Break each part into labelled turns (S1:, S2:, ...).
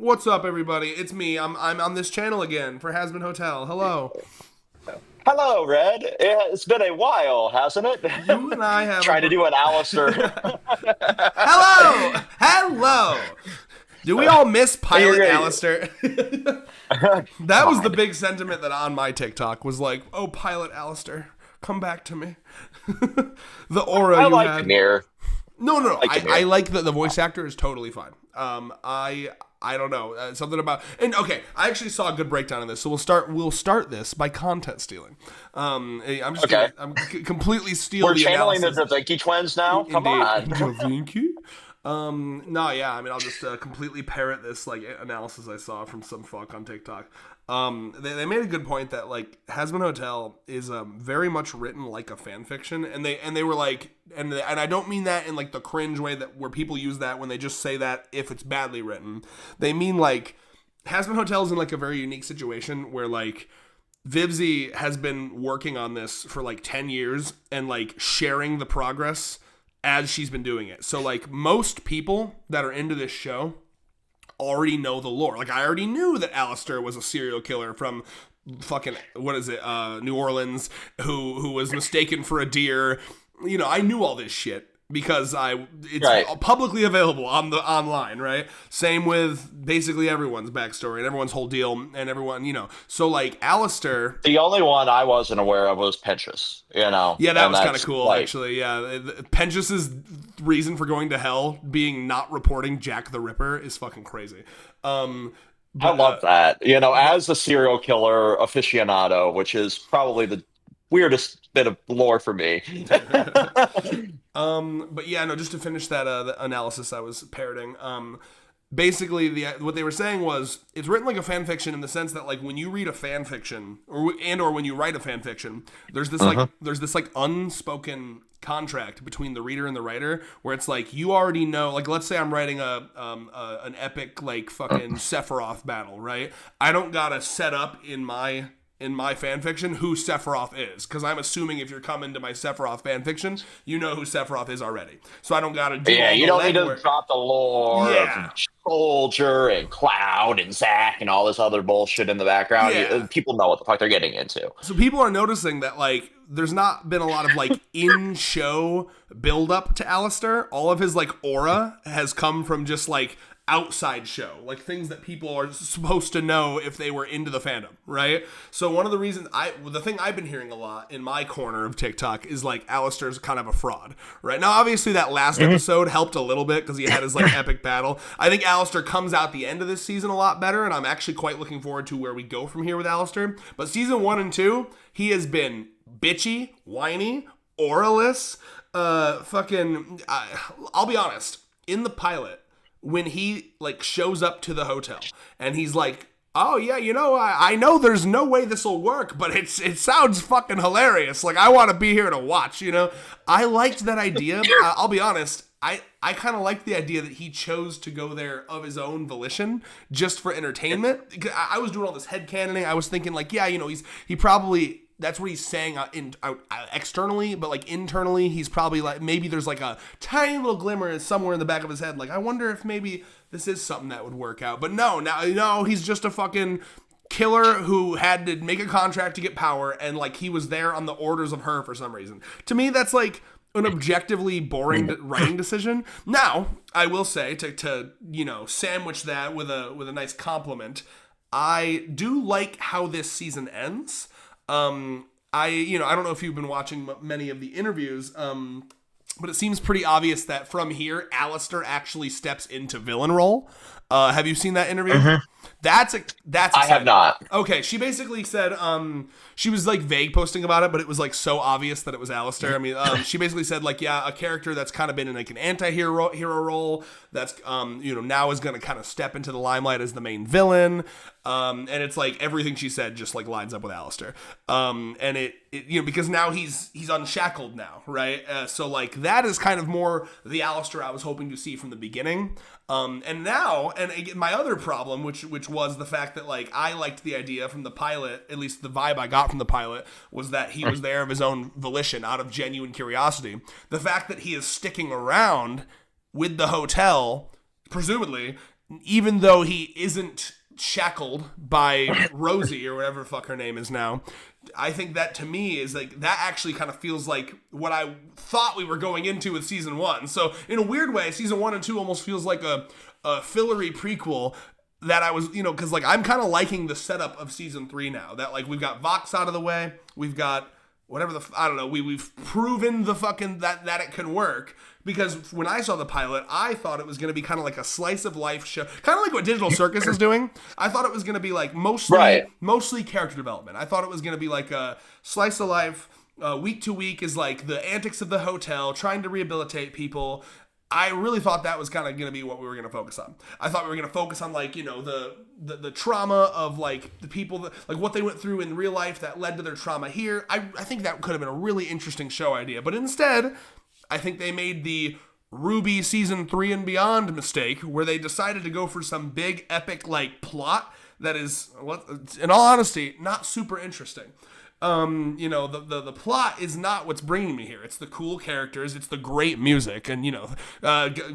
S1: What's up, everybody? It's me. I'm on this channel again for Hazbin Hotel. Hello.
S2: Hello, Red. It's been a while, hasn't it?
S1: You and I have
S2: Trying to do an Alistair.
S1: Hello. Hello. Do we all miss
S2: You're
S1: Pilot
S2: great.
S1: Alistair? That was the
S2: God,
S1: big sentiment that on my TikTok was like, "Oh, Pilot Alistair, come back to me." The aura
S2: I
S1: you
S2: like
S1: had.
S2: Demir.
S1: No, no,
S2: I
S1: no.
S2: like
S1: I
S2: Demir.
S1: like that the voice actor is totally fine. I don't know something about okay. I actually saw a good breakdown of this, so we'll start this by content stealing. I'm just
S2: Okay,
S1: gonna completely steal
S2: we're
S1: the
S2: channeling the
S1: analysis.
S2: Davinci twins now. Come
S1: Indeed,
S2: on.
S1: Da Vinci. No, yeah. I mean, I'll just completely parrot this like analysis I saw from some fuck on TikTok. They made a good point that like Hazbin Hotel is very much written like a fan fiction, and they were like, and I don't mean that in like the cringe way that where people use that when they just say that if it's badly written. They mean like Hazbin Hotel is in like a very unique situation where like Vivzy has been working on this for like 10 years and like sharing the progress as she's been doing it. So like most people that are into this show already know the lore. Like I already knew that Alistair was a serial killer from fucking what is it, New Orleans, who was mistaken for a deer. You know, I knew all this shit because it's
S2: Right.
S1: publicly available on the online, right? Same with basically everyone's backstory and everyone's whole deal and everyone, you know. So like Alistair.
S2: The only one I wasn't aware of was Pinchas,
S1: Yeah, that
S2: and
S1: was kind of
S2: that's
S1: cool,
S2: like,
S1: actually. Yeah, Penchas's reason for going to hell being not reporting Jack the Ripper is fucking crazy. Um,
S2: I
S1: but
S2: love that. As a serial killer aficionado, which is probably the weirdest bit of lore for me.
S1: but yeah, no. Just to finish that the analysis I was parroting. Basically, what they were saying was it's written like a fan fiction in the sense that like when you read a fan fiction or when you write a fan fiction, there's this unspoken contract between the reader and the writer where it's like you already know, like let's say I'm writing an epic like fucking Sephiroth battle, right? I don't gotta set up in my fan fiction who Sephiroth is, because I'm assuming if you're coming to my Sephiroth fan fiction, you know who Sephiroth is already. So I don't gotta do
S2: Yeah,
S1: all
S2: you
S1: the
S2: don't need to
S1: legwork.
S2: drop the lore of
S1: Yeah,
S2: Soldier and Cloud and Zack and all this other bullshit in the background.
S1: yeah.
S2: People know what the fuck they're getting into.
S1: So people are noticing that like there's not been a lot of like in-show build up to Alistair. All of his like aura has come from just like outside show, like things that people are supposed to know if they were into the fandom, right? So one of the reasons the thing I've been hearing a lot in my corner of TikTok is like Alistair's kind of a fraud, right? Now obviously that last episode helped a little bit because he had his like epic battle. I think Alistair comes out the end of this season a lot better, and I'm actually quite looking forward to where we go from here with Alistair. But season 1 and 2, he has been bitchy, whiny, auraless, I'll be honest, in the pilot when he like shows up to the hotel and he's like, oh yeah, I know there's no way this will work, but it sounds fucking hilarious. Like I want to be here to watch. I liked that idea. I'll be honest. I kind of liked the idea that he chose to go there of his own volition just for entertainment. I was doing all this headcanoning. I was thinking like, yeah, he probably, that's what he's saying externally, but like internally, he's probably like, maybe there's like a tiny little glimmer somewhere in the back of his head. Like, I wonder if maybe this is something that would work out. But no, he's just a fucking killer who had to make a contract to get power, and like he was there on the orders of her for some reason. To me, that's like an objectively boring writing decision. Now, I will say to sandwich that with a nice compliment, I do like how this season ends. I don't know if you've been watching many of the interviews, but it seems pretty obvious that from here, Alistair actually steps into villain role. Have you seen that interview? That's
S2: I have
S1: exciting.
S2: not.
S1: Okay, she basically said she was like vague posting about it, but it was like so obvious that it was Alistair. I mean, she basically said like, yeah, a character that's kind of been in like an anti-hero role that's now is going to kind of step into the limelight as the main villain. And it's like everything she said just like lines up with Alistair. And it because now he's unshackled now, right? So like that is kind of more the Alistair I was hoping to see from the beginning. And now, and again, my other problem, which was the fact that like I liked the idea from the pilot, at least the vibe I got from the pilot was that he was there of his own volition, out of genuine curiosity. The fact that he is sticking around with the hotel, presumably even though he isn't shackled by Rosie or whatever the fuck her name is now, I think that to me is like that actually kind of feels like what I thought we were going into with season 1. So in a weird way, season 1 and 2 almost feels like a fillery prequel that I was, because like I'm kind of liking the setup of season 3 now. That like we've got Vox out of the way, we've got whatever I don't know, we've proven the fucking that it can work. Because when I saw the pilot, I thought it was going to be kind of like a slice of life show, kind of like what Digital Circus is doing. I thought it was going to be like mostly character development. I thought it was going to be like a slice of life. Week to week is like the antics of the hotel, trying to rehabilitate people. I really thought that was kind of going to be what we were going to focus on. I thought we were going to focus on like, the trauma of like the people that like what they went through in real life that led to their trauma here. I think that could have been a really interesting show idea, but instead I think they made the Ruby season 3 and beyond mistake where they decided to go for some big epic like plot that is, in all honesty, not super interesting. The plot is not what's bringing me here. It's the cool characters, it's the great music, and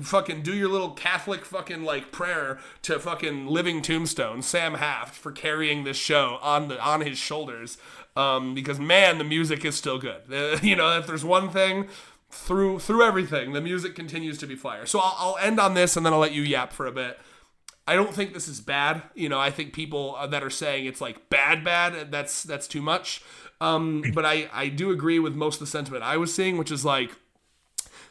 S1: fucking do your little Catholic fucking like prayer to fucking Living Tombstone, Sam Haft, for carrying this show on his shoulders. Because man, the music is still good. If there's one thing through everything, the music continues to be fire. So I'll end on this, and then I'll let you yap for a bit. I don't think this is bad. I think people that are saying it's like bad, that's too much. But I do agree with most of the sentiment I was seeing, which is like,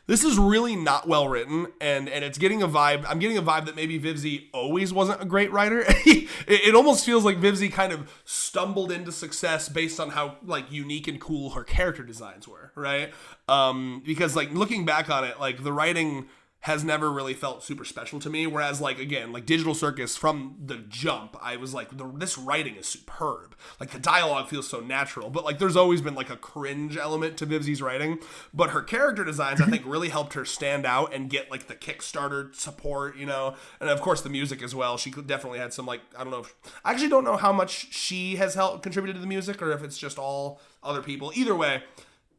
S1: this is really not well written, and it's getting a vibe. I'm getting a vibe that maybe Vivzie always wasn't a great writer. It almost feels like Vivzie kind of stumbled into success based on how like unique and cool her character designs were, right? Because like looking back on it, like the writing has never really felt super special to me. Whereas like, again, like Digital Circus, from the jump, I was like, this writing is superb. Like the dialogue feels so natural, but like there's always been like a cringe element to Vivzie's writing. But her character designs, I think, really helped her stand out and get like the Kickstarter support, and of course the music as well. She definitely had some like, I actually don't know how much she has contributed to the music or if it's just all other people. Either way,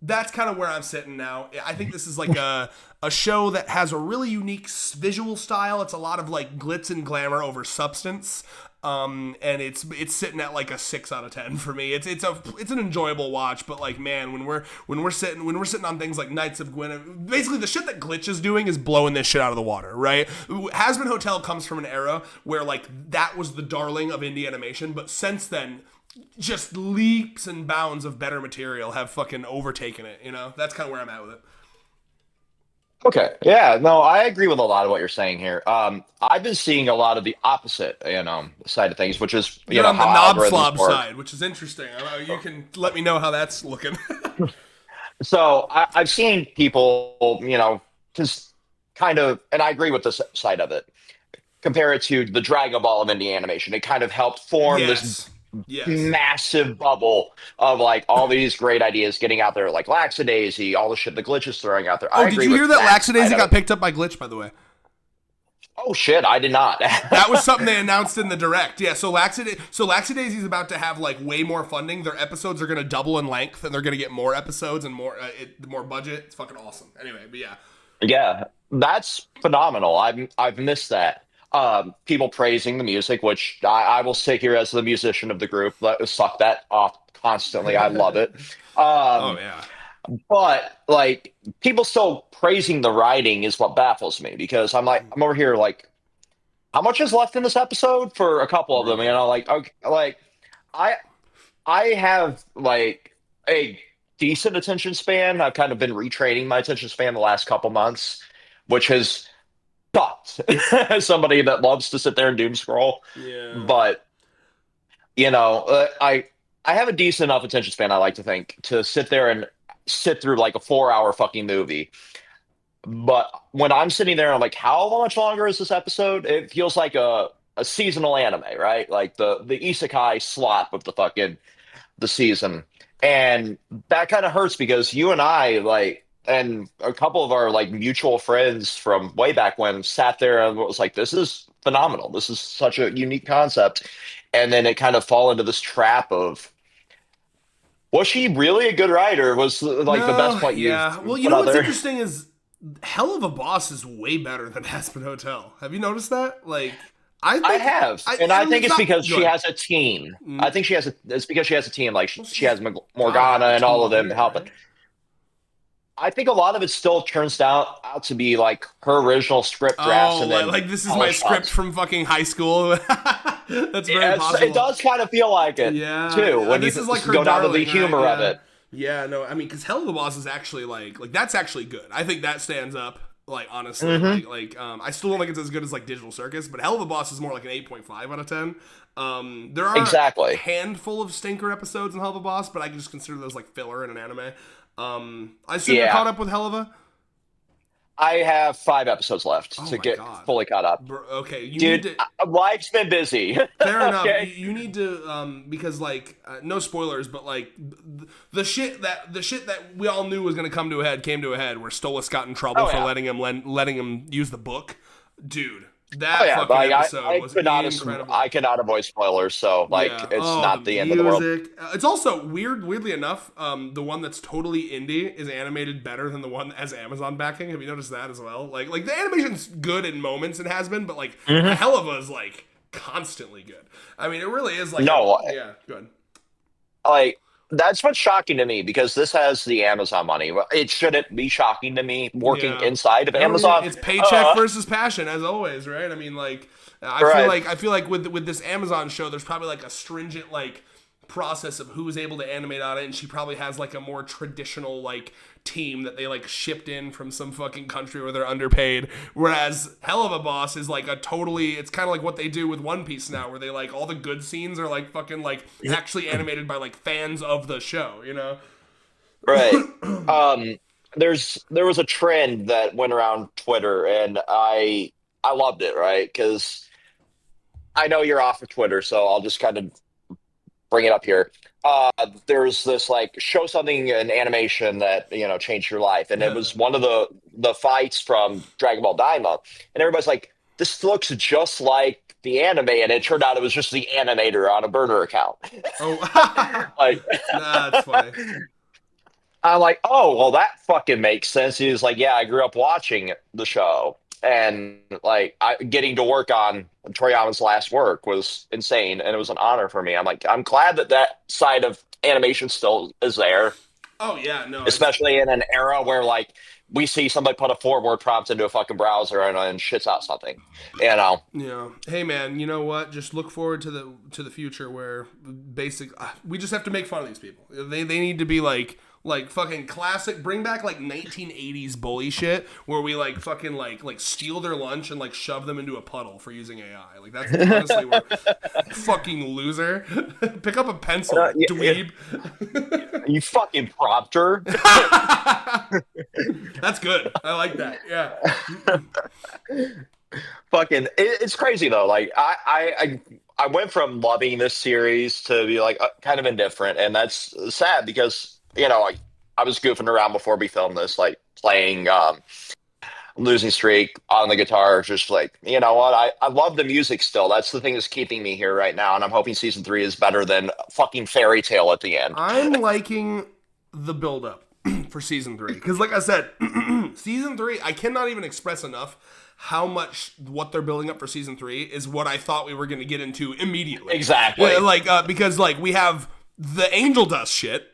S1: that's kind of where I'm sitting now. I think this is like a show that has a really unique visual style. It's a lot of like glitz and glamour over substance. And it's sitting at like a 6 out of 10 for me. It's an enjoyable watch, but like, man, when we're sitting on things like Knights of Gwyn, basically the shit that Glitch is doing is blowing this shit out of the water, right? Hazbin Hotel comes from an era where like that was the darling of indie animation, but since then, just leaps and bounds of better material have fucking overtaken it, That's kind of where I'm at with it.
S2: Okay. Yeah, no, I agree with a lot of what you're saying here. I've been seeing a lot of the opposite, side of things, which is,
S1: You're on the
S2: how
S1: knob
S2: algorithms
S1: slob
S2: work.
S1: side, which is interesting. You can let me know how that's looking.
S2: So I've seen people, just kind of, and I agree with this side of it, compare it to the Dragon Ball of indie animation. It kind of helped form this massive bubble of like all these great ideas getting out there, like Laxadaisy, all the shit the Glitch is throwing out there.
S1: Oh, did you hear that Laxadaisy got picked up by Glitch, by the way?
S2: Oh shit, I did not.
S1: That was something they announced in the direct. Yeah, so Laxadaisy is about to have like way more funding. Their episodes are going to double in length, and they're going to get more episodes and more budget. It's fucking awesome. Anyway, but yeah.
S2: Yeah, that's phenomenal. I've missed that. People praising the music, which I will sit here as the musician of the group. Suck that off constantly. I love it.
S1: Oh yeah.
S2: But like people still praising the writing is what baffles me, because I'm over here like, how much is left in this episode for a couple of them? Like, okay, like I have like a decent attention span. I've kind of been retraining my attention span the last couple months, which has sucked as somebody that loves to sit there and doom scroll.
S1: Yeah.
S2: But I have a decent enough attention span, I like to think, to sit there and sit through like a 4-hour fucking movie. But when I'm sitting there, I'm like, how much longer is this episode? It feels like a seasonal anime, right? Like the isekai slot of the season. And that kind of hurts, because you and I, like, and a couple of our like mutual friends from way back when, sat there and was like, this is phenomenal. This is such a unique concept. And then it kind of fall into this trap of, was she really a good writer? Was like the best point you.
S1: Yeah. Well, you know what's interesting is Hell of a Boss is way better than Hazbin Hotel. Have you noticed that? Like, I
S2: I
S1: think
S2: have, and
S1: I
S2: I
S1: mean,
S2: think
S1: it's
S2: it's
S1: not
S2: because she
S1: good.
S2: has a team. I think it's because she has a team. Like
S1: Well,
S2: she
S1: she's
S2: has
S1: gotta
S2: Morgana
S1: have a
S2: and all of
S1: team
S2: them
S1: here,
S2: helping.
S1: right?
S2: I think a lot of it still turns out to be like her original script drafts
S1: Oh,
S2: and then
S1: like this is my
S2: polish
S1: script
S2: ups.
S1: from fucking high school. That's very
S2: It
S1: possible.
S2: does kind of feel like it too
S1: Yeah,
S2: when you
S1: this is like her
S2: go down to the
S1: darling, right?
S2: humor of
S1: Yeah,
S2: it.
S1: yeah. No, I mean, because Hell of a Boss is actually like that's actually good. I think that stands up. Like honestly,
S2: Hmm.
S1: I still don't think it's as good as like Digital Circus, but Hell of a Boss is more like an 8.5 out of 10. There are a
S2: Exactly.
S1: handful of stinker episodes in Hell of a Boss, but I can just consider those like filler in an anime. I assume you're
S2: Yeah.
S1: caught up with Hell of a.
S2: I have 5 episodes left
S1: Oh
S2: to
S1: my
S2: get
S1: god.
S2: fully caught up.
S1: Okay, you need
S2: Dude,
S1: to.
S2: life's been busy.
S1: Fair enough.
S2: Okay.
S1: You need to because like no spoilers, but like the shit that we all knew was going to come to a head came to a head. Where Stolas got in trouble
S2: Oh
S1: for
S2: yeah.
S1: letting him use the book, dude.
S2: Oh
S1: That
S2: yeah.
S1: fucking
S2: Like
S1: episode was incredible.
S2: I could not avoid spoilers, so like
S1: Yeah.
S2: it's
S1: Oh, the
S2: not the end of the world.
S1: music. It's also weirdly enough, the one that's totally indie is animated better than the one that has Amazon backing. Have you noticed that as well? Like the animation's good in moments and has been, but like a
S2: Hmm.
S1: hell of a is like constantly good. I mean, it really is like a
S2: No,
S1: yeah, good.
S2: like that's what's shocking to me because this has the Amazon money. Well, it shouldn't be shocking to me working
S1: Yeah.
S2: inside of
S1: I don't.
S2: Amazon.
S1: It's paycheck
S2: Uh,
S1: versus passion, as always, right? I mean, like,
S2: right.
S1: I feel like with this Amazon show, there's probably like a stringent like process of who is able to animate on it, and she probably has like a more traditional like team that they like shipped in from some fucking country where they're underpaid. Whereas Hell of a Boss is like a totally. It's kind of like what they do with One Piece now, where they like all the good scenes are like fucking like actually animated by like fans of the show, you know?
S2: Right. Um, there was a trend that went around Twitter, and I loved it, right? Because I know you're off of Twitter, so I'll just kind of bring it up here. There's this like show something in animation that changed your life, and it was one of the fights from Dragon Ball Daima, and everybody's like, "This looks just like the anime," and it turned out it was just the animator on a burner account.
S1: Oh,
S2: Like,
S1: that's funny.
S2: I'm like, oh, well, that fucking makes sense. He was like, yeah, I grew up watching the show. And like getting to work on Toriyama's last work was insane, and it was an honor for me. I'm like, I'm glad that that side of animation still is there,
S1: Oh yeah, no, it's
S2: especially in an era where like we see somebody put a four-word prompt into a fucking browser and shits out something. You know,
S1: yeah. Hey man, you know what? Just look forward to the future where we just have to make fun of these people. They need to be like fucking classic. Bring back like 1980s bully shit where we like fucking like steal their lunch and like shove them into a puddle for using AI. Like that's honestly where fucking loser. Pick up a pencil, dweeb.
S2: you fucking prompter.
S1: That's good. I like that. Yeah.
S2: Fucking it's crazy though. Like I went from loving this series to be like kind of indifferent, and that's sad because I was goofing around before we filmed this, like playing Losing Streak on the guitar, just like what, I love the music still. That's the thing that's keeping me here right now, and I'm hoping season 3 is better than fucking Fairy Tale at the end.
S1: I'm liking the build up for season 3 because, like I said, season 3 I cannot even express enough how much what they're building up for season 3 is what I thought we were going to get into immediately.
S2: Exactly.
S1: Yeah, like because like we have the Angel Dust shit.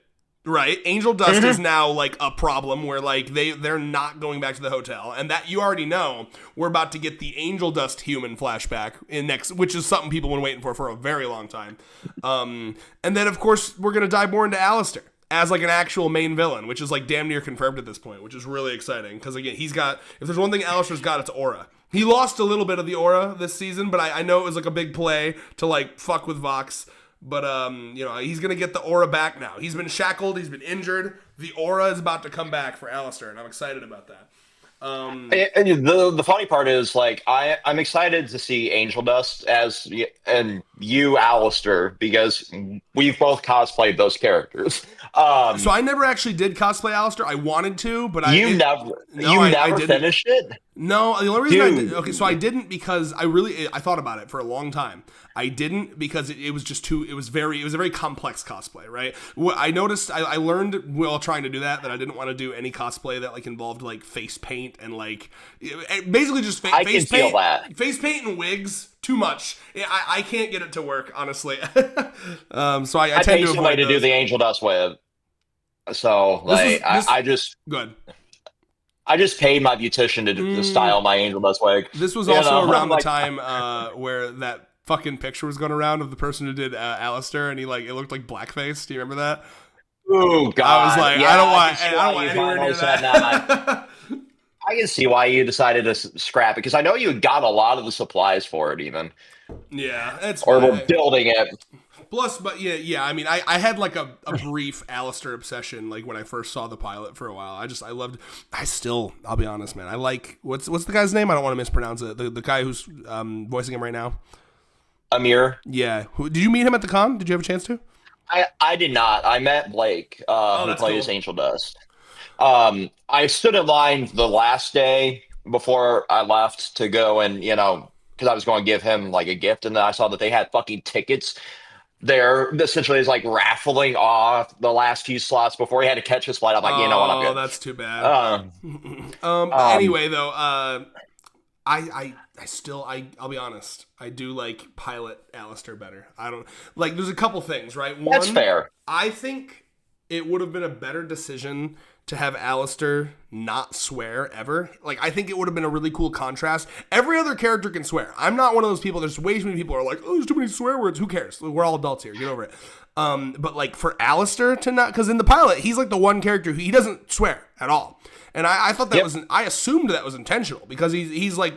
S1: Right, Angel Dust is now like a problem where like they're not going back to the hotel, and that you already know we're about to get the Angel Dust human flashback in next, which is something people have been waiting for a very long time. And then of course we're gonna dive more into Alistair as like an actual main villain, which is like damn near confirmed at this point, which is really exciting because again he's got, if there's one thing Alistair's got, it's aura. He lost a little bit of the aura this season, but I know it was like a big play to like fuck with Vox. But he's gonna get the aura back now. He's been shackled. He's been injured. The aura is about to come back for Alistair, and I'm excited about that.
S2: And the funny part is, like, I'm excited to see Angel Dust and you, Alistair, because we've both cosplayed those characters.
S1: So I never actually did cosplay Alistair. I wanted to, but
S2: You
S1: I
S2: never
S1: didn't.
S2: finished it?
S1: No, the only reason I
S2: Dude.
S1: did, okay, so I didn't because I thought about it for a long time. I didn't because it was just too, it was a very complex cosplay, right? I noticed, I learned while trying to do that I didn't want to do any cosplay that like involved like face paint and like, basically just
S2: I can feel that.
S1: face paint and wigs too much. I can't get it to work, honestly. So I
S2: I
S1: tend
S2: paid
S1: to
S2: somebody
S1: avoid
S2: to do
S1: those.
S2: the angel dust with. So like
S1: This
S2: I just
S1: good.
S2: I just paid my beautician to style my angel dust wig.
S1: This was
S2: You
S1: also
S2: know, I'm
S1: around the
S2: like,
S1: time where that fucking picture was going around of the person who did Alistair, and it looked like blackface. Do you remember that?
S2: oh
S1: I was
S2: God,
S1: like,
S2: yeah, I can see
S1: I don't
S2: why
S1: want
S2: you
S1: anywhere
S2: finally
S1: near
S2: said that.
S1: that.
S2: I can see why you decided to scrap it because I know you got a lot of the supplies for it, even,
S1: Yeah, it's
S2: or were
S1: fine.
S2: building it.
S1: Plus, but yeah. I mean, I had like a brief Alistair obsession, like when I first saw the pilot for a while. I loved. I'll be honest, man. I like what's the guy's name? I don't want to mispronounce it. The guy who's voicing him right now.
S2: Amir,
S1: Yeah. Did you meet him at the con? Did you have a chance to?
S2: I did not. I met Blake,
S1: Oh,
S2: who
S1: that's
S2: plays
S1: cool.
S2: Angel Dust. I stood in line the last day before I left to go and because I was going to give him like a gift, and then I saw that they had fucking tickets. They're essentially is like raffling off the last few slots before he had to catch his flight. I'm like, you know what, I'm
S1: Oh,
S2: good.
S1: that's too bad.
S2: Uh,
S1: But
S2: um,
S1: anyway, though, I still I'll be honest. I do like Pilot Alistair better. I don't like. There's a couple things, right?
S2: that's
S1: One,
S2: fair.
S1: I think it would have been a better decision to have Alistair not swear ever. Like, I think it would have been a really cool contrast. Every other character can swear. I'm not one of those people. There's way too many people who are like, oh, there's too many swear words. Who cares? We're all adults here. Get over it. But like for Alistair to not, because in the pilot, he's like the one character who he doesn't swear at all. And I thought that
S2: Yep.
S1: was, I assumed that was intentional because he's like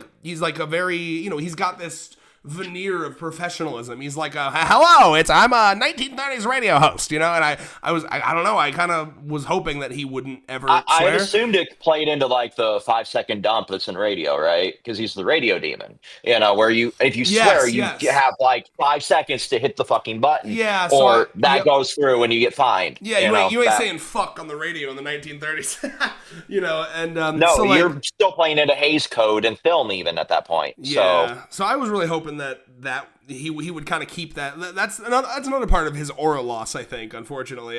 S1: a very, he's got this veneer of professionalism. He's like, hello, I'm a 1930s radio host, and I don't know, I kind of was hoping that he wouldn't ever
S2: I had
S1: swear.
S2: assumed it played into like the 5 second dump that's in radio, right? Because he's the radio demon. Where if you swear, you
S1: Yes.
S2: have like 5 seconds to hit the fucking button,
S1: Yeah, so
S2: or that
S1: yep.
S2: goes through and you get fined.
S1: Yeah, you ain't saying fuck on the radio in the 1930s, and so
S2: No,
S1: like,
S2: you're still playing into Hayes Code and film even at that point. So
S1: yeah. So I was really hoping that he would kind of keep that. That's another part of his aura loss, I think. Unfortunately,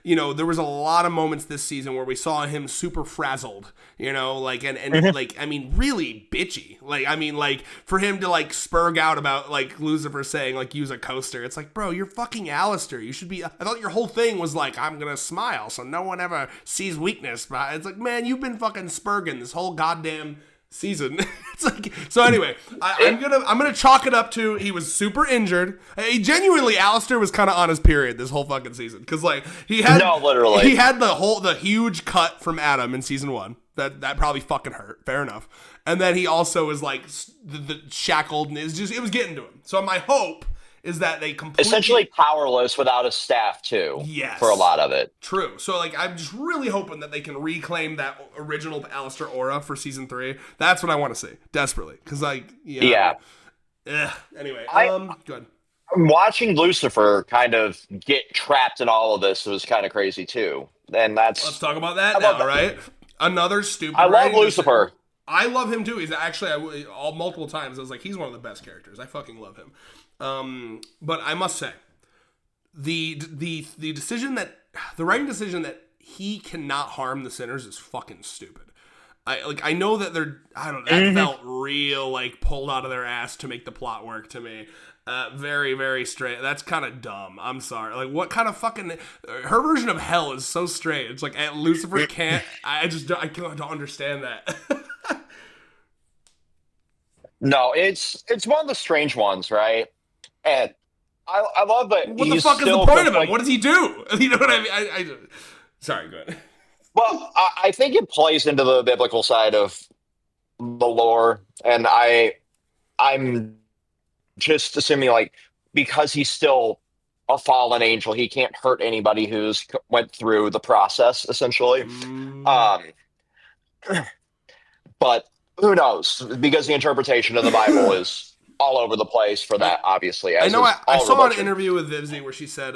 S1: there was a lot of moments this season where we saw him super frazzled, like and like I mean really bitchy. Like I mean like for him to like spurg out about like Lucifer saying like use a coaster. It's like, bro, you're fucking Alistair. You should be. I thought your whole thing was like I'm gonna smile so no one ever sees weakness. But it's like, man, you've been fucking spurging this whole goddamn season. It's like, so anyway, I'm gonna chalk it up to he was super injured. He genuinely, Alistair was kind of on his period this whole fucking season because like he had the huge cut from Adam in season 1 that probably fucking hurt. Fair enough. And then he also was like the shackled and it was getting to him. So my hope is that they completely
S2: essentially powerless without a staff too.
S1: Yes.
S2: For a lot of it.
S1: True. So like I'm just really hoping that they can reclaim that original Alistair aura for season 3. That's what I want to see desperately because like
S2: Yeah.
S1: Anyway, good.
S2: Watching Lucifer kind of get trapped in all of this was kind of crazy too. And
S1: Let's talk about that now, right? Another stupid.
S2: I love Lucifer.
S1: I love him too. He's actually multiple times I was like, he's one of the best characters. I fucking love him. But I must say, the writing decision that he cannot harm the sinners is fucking stupid. I know that that felt real like pulled out of their ass to make the plot work to me. Very, very straight. That's kind of dumb. I'm sorry. Like, what kind of fucking her version of hell is so straight. It's like Lucifer can't. I don't understand that.
S2: No, it's one of the strange ones, right? And I love that.
S1: What the fuck is the point of it? What does he do? You know what I mean? Sorry, go ahead.
S2: Well, I think it plays into the biblical side of the lore, and I'm just assuming like because he's still a fallen angel, he can't hurt anybody who's went through the process, essentially. But who knows? Because the interpretation of the Bible is all over the place for that, obviously.
S1: I know. I saw an interview with Vivzy where she said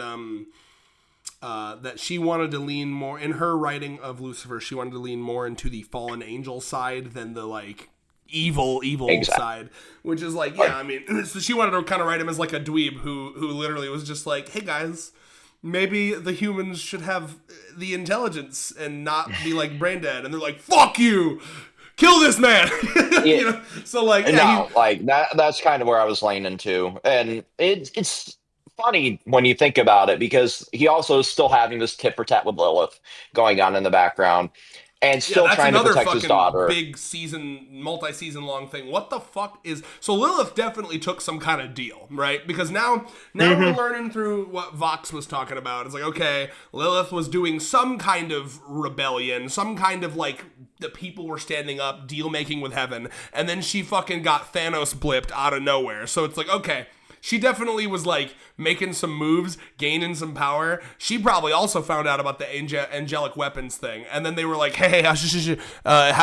S1: that she wanted to lean more in her writing of Lucifer. She wanted to lean more into the fallen angel side than the like evil side, which is like, yeah, I mean, so she wanted to kind of write him as like a dweeb who literally was just like, hey guys, maybe the humans should have the intelligence and not be like brain dead. And they're like, fuck you. kill this man.
S2: Yeah,
S1: So like, yeah,
S2: no, like that's kind of where I was leaning to. And it's funny when you think about it because he also is still having this tit for tat with Lilith going on in the background and
S1: yeah,
S2: still
S1: that's
S2: trying to
S1: another
S2: protect his
S1: fucking
S2: daughter.
S1: big season, multi-season long thing. What the fuck is so? Lilith definitely took some kind of deal, right? Because now we're learning through what Vox was talking about. It's like, okay, Lilith was doing some kind of rebellion, some kind of like the people were standing up, deal making with heaven, and then she fucking got Thanos blipped out of nowhere. So it's like, okay. She definitely was like making some moves, gaining some power. She probably also found out about the angelic weapons thing, and then they were like, "Hey,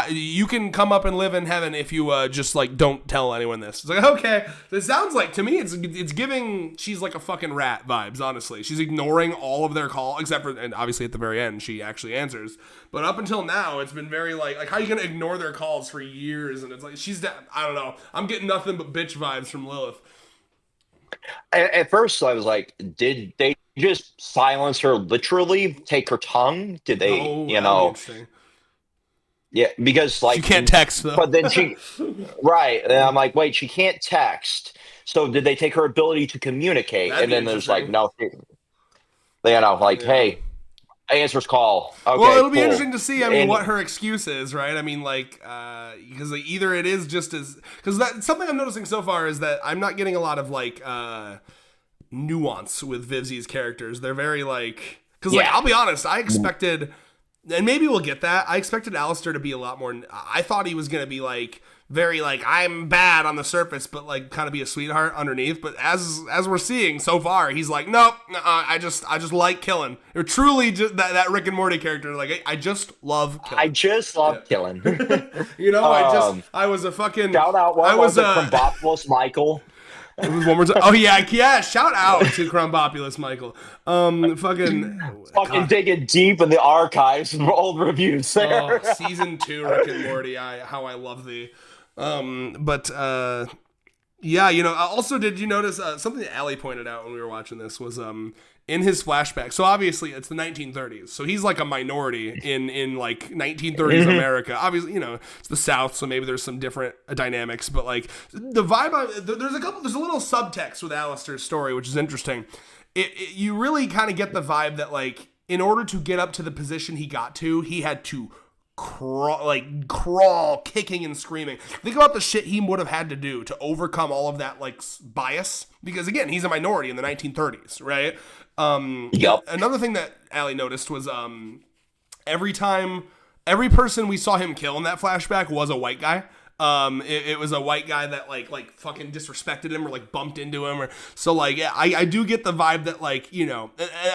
S1: you can come up and live in heaven if you just like don't tell anyone this." It's like, okay, this sounds like to me it's giving she's like a fucking rat vibes. Honestly, she's ignoring all of their call except for, and obviously at the very end she actually answers. But up until now, it's been very like how are you gonna ignore their calls for years? And it's like I don't know. I'm getting nothing but bitch vibes from Lilith.
S2: At first, I was like, did they just silence her literally, take her tongue? Did they,
S1: Oh, that would be interesting.
S2: yeah, because
S1: She
S2: like,
S1: can't text though.
S2: but then right. And I'm like, wait, she can't text. So did they take her ability to communicate?
S1: That'd
S2: And
S1: be
S2: then there's like,
S1: interesting.
S2: no, like,
S1: Yeah.
S2: hey, answers call. Okay,
S1: Well, it'll be
S2: cool.
S1: interesting to see. I mean,
S2: And
S1: what her excuse is, right? I mean, like, because like, either it is just as because that something I'm noticing so far is that I'm not getting a lot of like nuance with Vivzi's characters. They're very like because like
S2: yeah,
S1: I'll be honest, I expected, and maybe we'll get that. I expected Alistair to be a lot more. I thought he was gonna be like very like I'm bad on the surface, but like kind of be a sweetheart underneath. But as we're seeing so far, he's like, nope, I just like killing. Or truly, just that Rick and Morty character. Like I just love killing.
S2: I just love killing.
S1: You know, I was a fucking
S2: Shout out,
S1: I
S2: what
S1: was
S2: was it
S1: a
S2: from Botless Michael?
S1: it was one more time. Oh yeah. Shout out to Crumbopulous Michael. Fucking
S2: Fucking digging deep in the archives of old reviews there.
S1: Season 2 Rick and Morty. How I love thee. But yeah, also did you notice something that Allie pointed out when we were watching this was in his flashback. So obviously it's the 1930s. So he's like a minority in like 1930s America. Obviously, it's the South, so maybe there's some different dynamics, but like the vibe there's a little subtext with Alistair's story, which is interesting. You really kind of get the vibe that like in order to get up to the position he got to, he had to crawl kicking and screaming. Think about the shit he would have had to do to overcome all of that like bias, because again, he's a minority in the 1930s, right?
S2: Yep.
S1: Another thing that Allie noticed was every person we saw him kill in that flashback was a white guy. It was a white guy that like fucking disrespected him or like bumped into him, or so like I do get the vibe that like and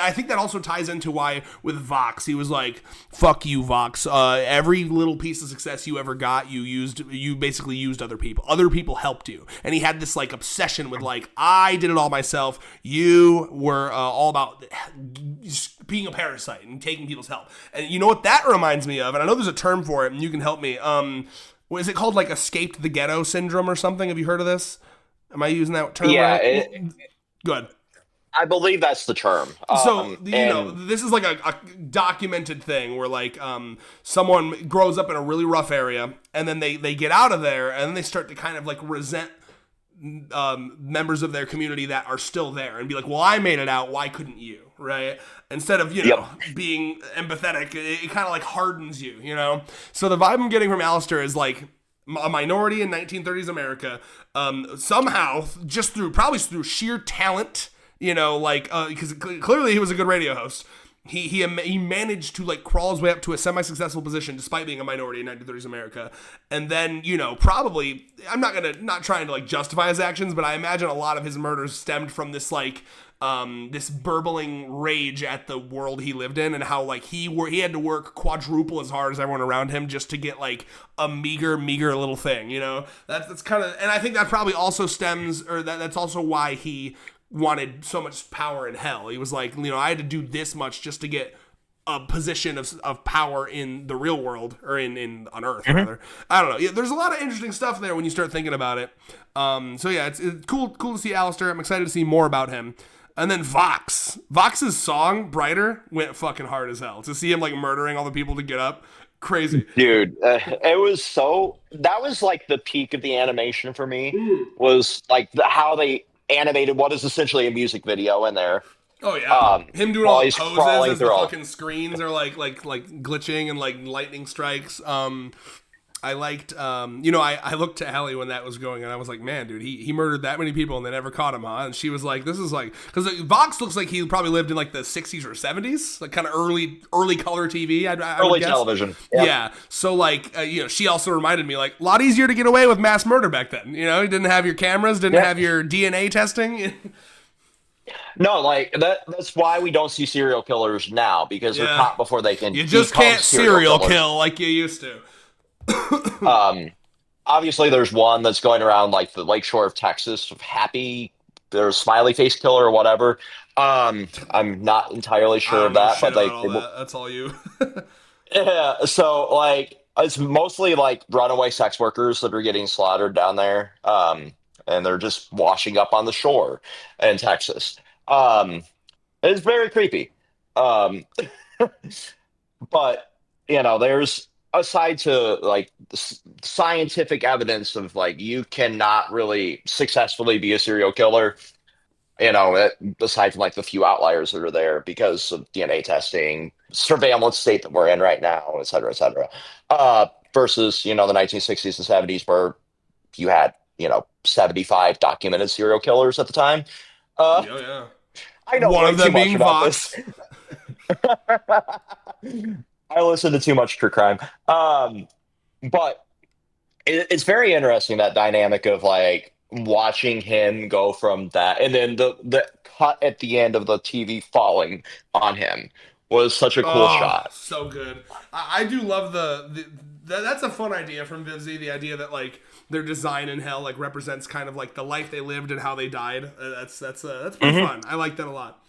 S1: I think that also ties into why with Vox he was like, fuck you, Vox, every little piece of success you ever got, you basically used other people helped you, and he had this like obsession with like, I did it all myself, you were all about being a parasite and taking people's help. And you know what that reminds me of, and I know there's a term for it and you can help me. What is it called? Like escaped the ghetto syndrome or something? Have you heard of this? Am I using that term right? Good.
S2: I believe that's the term.
S1: So this is like a documented thing where like someone grows up in a really rough area and then they get out of there and then they start to kind of like resent members of their community that are still there and be like, well, I made it out, why couldn't you, right? Instead of being empathetic, it kind of like hardens you, so the vibe I'm getting from Alistair is like a minority in 1930s America, somehow probably through sheer talent, because clearly he was a good radio host. He managed to like crawl his way up to a semi-successful position despite being a minority in 1930s America. And then, probably, I'm not trying to like justify his actions, but I imagine a lot of his murders stemmed from this like this burbling rage at the world he lived in, and how like he had to work quadruple as hard as everyone around him just to get like a meager little thing, that's kind of, and I think that probably also stems, or that's also why he wanted so much power in hell. He was like, I had to do this much just to get a position of power in the real world, or on Earth, rather. I don't know. Yeah, there's a lot of interesting stuff there when you start thinking about it. So yeah, it's cool to see Alistair. I'm excited to see more about him. And then Vox's song, Brighter, went fucking hard as hell. To see him like murdering all the people to get up Crazy.
S2: Dude, it was so that was like the peak of the animation for me was like how they animated what is essentially a music video in there.
S1: Oh yeah, him doing all
S2: While
S1: the
S2: he's
S1: poses
S2: crawling
S1: as the
S2: through all.
S1: fucking screens are like glitching and like lightning strikes. I liked, I looked to Allie when that was going, and I was like, man, dude, he murdered that many people and they never caught him, huh? And she was like, this is like, because Vox looks like he probably lived in like the 60s or 70s, like kind of early color TV. I would
S2: Early
S1: guess.
S2: television.
S1: Yeah. So like, she also reminded me like a lot easier to get away with mass murder back then. You know, you didn't have your cameras, didn't have your DNA testing.
S2: No, like that's why we don't see serial killers now because they're
S1: Yeah.
S2: caught before they can
S1: You just
S2: become
S1: can't serial
S2: killers.
S1: kill like you used to.
S2: Obviously there's one that's going around like the lakeshore of Texas, Happy, there's smiley face killer or whatever. I'm not entirely
S1: I
S2: sure
S1: don't
S2: of
S1: know
S2: that,
S1: shit
S2: but
S1: about all that. That's all you.
S2: yeah, so like it's mostly like runaway sex workers that are getting slaughtered down there. And they're just washing up on the shore in Texas. It's very creepy. Um, but there's aside to like scientific evidence of like you cannot really successfully be a serial killer. Aside from like the few outliers that are there because of DNA testing, surveillance state that we're in right now, et cetera, et cetera. Versus the 1960s and 70s where you had 75 documented serial killers at the time. Uh,
S1: Yeah, yeah.
S2: I know
S1: One
S2: way
S1: of
S2: too
S1: them
S2: much
S1: being
S2: about this.
S1: Vox.
S2: I listen to too much true crime. But it's very interesting that dynamic of like watching him go from that, and then the cut at the end of the TV falling on him was such a cool
S1: Oh,
S2: shot.
S1: so good. I do love that's a fun idea from Vivzy. The idea that like their design in hell like represents kind of like the life they lived and how they died. That's pretty fun. I like that a lot.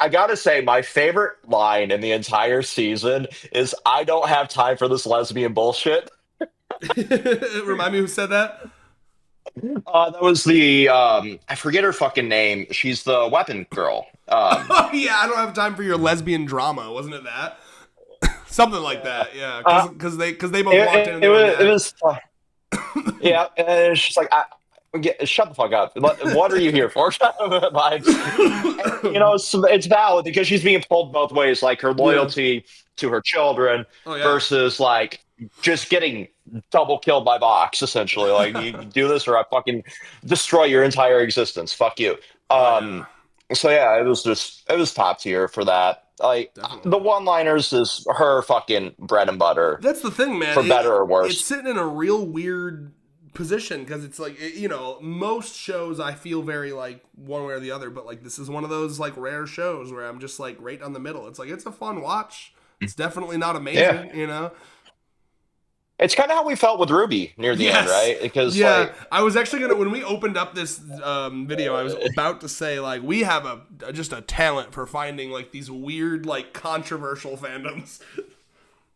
S2: I gotta say, my favorite line in the entire season is "I don't have time for this lesbian bullshit."
S1: Remind me who said that.
S2: That was the I forget her fucking name. She's the weapon girl.
S1: Oh yeah, I don't have time for your lesbian drama. Wasn't it that? Something like that. Yeah,
S2: Uh,
S1: because they both walked in and they were
S2: it
S1: mad.
S2: was yeah. And she's like, shut the fuck up. What are you here for? Like, it's valid because she's being pulled both ways, like her
S1: Yeah.
S2: loyalty to her children
S1: Oh yeah.
S2: versus like just getting double killed by Vox, essentially. Like, you do this or I fucking destroy your entire existence. Fuck you.
S1: Oh yeah.
S2: Um, so yeah, it was top tier for that. Like the
S1: Definitely.
S2: one-liners is her fucking bread and butter,
S1: That's the thing, man.
S2: for better or
S1: It's
S2: worse.
S1: sitting in a real weird position because it's like most shows I feel very like one way or the other, but like this is one of those like rare shows where I'm just like right down the middle. It's like it's a fun watch. It's definitely not
S2: Yeah.
S1: amazing.
S2: It's kind of how we felt with Ruby near the end,
S1: Yes.
S2: right? Because
S1: Yeah,
S2: like,
S1: I was actually gonna when we opened up this video, I was about to say like we have just a talent for finding like these weird like controversial fandoms.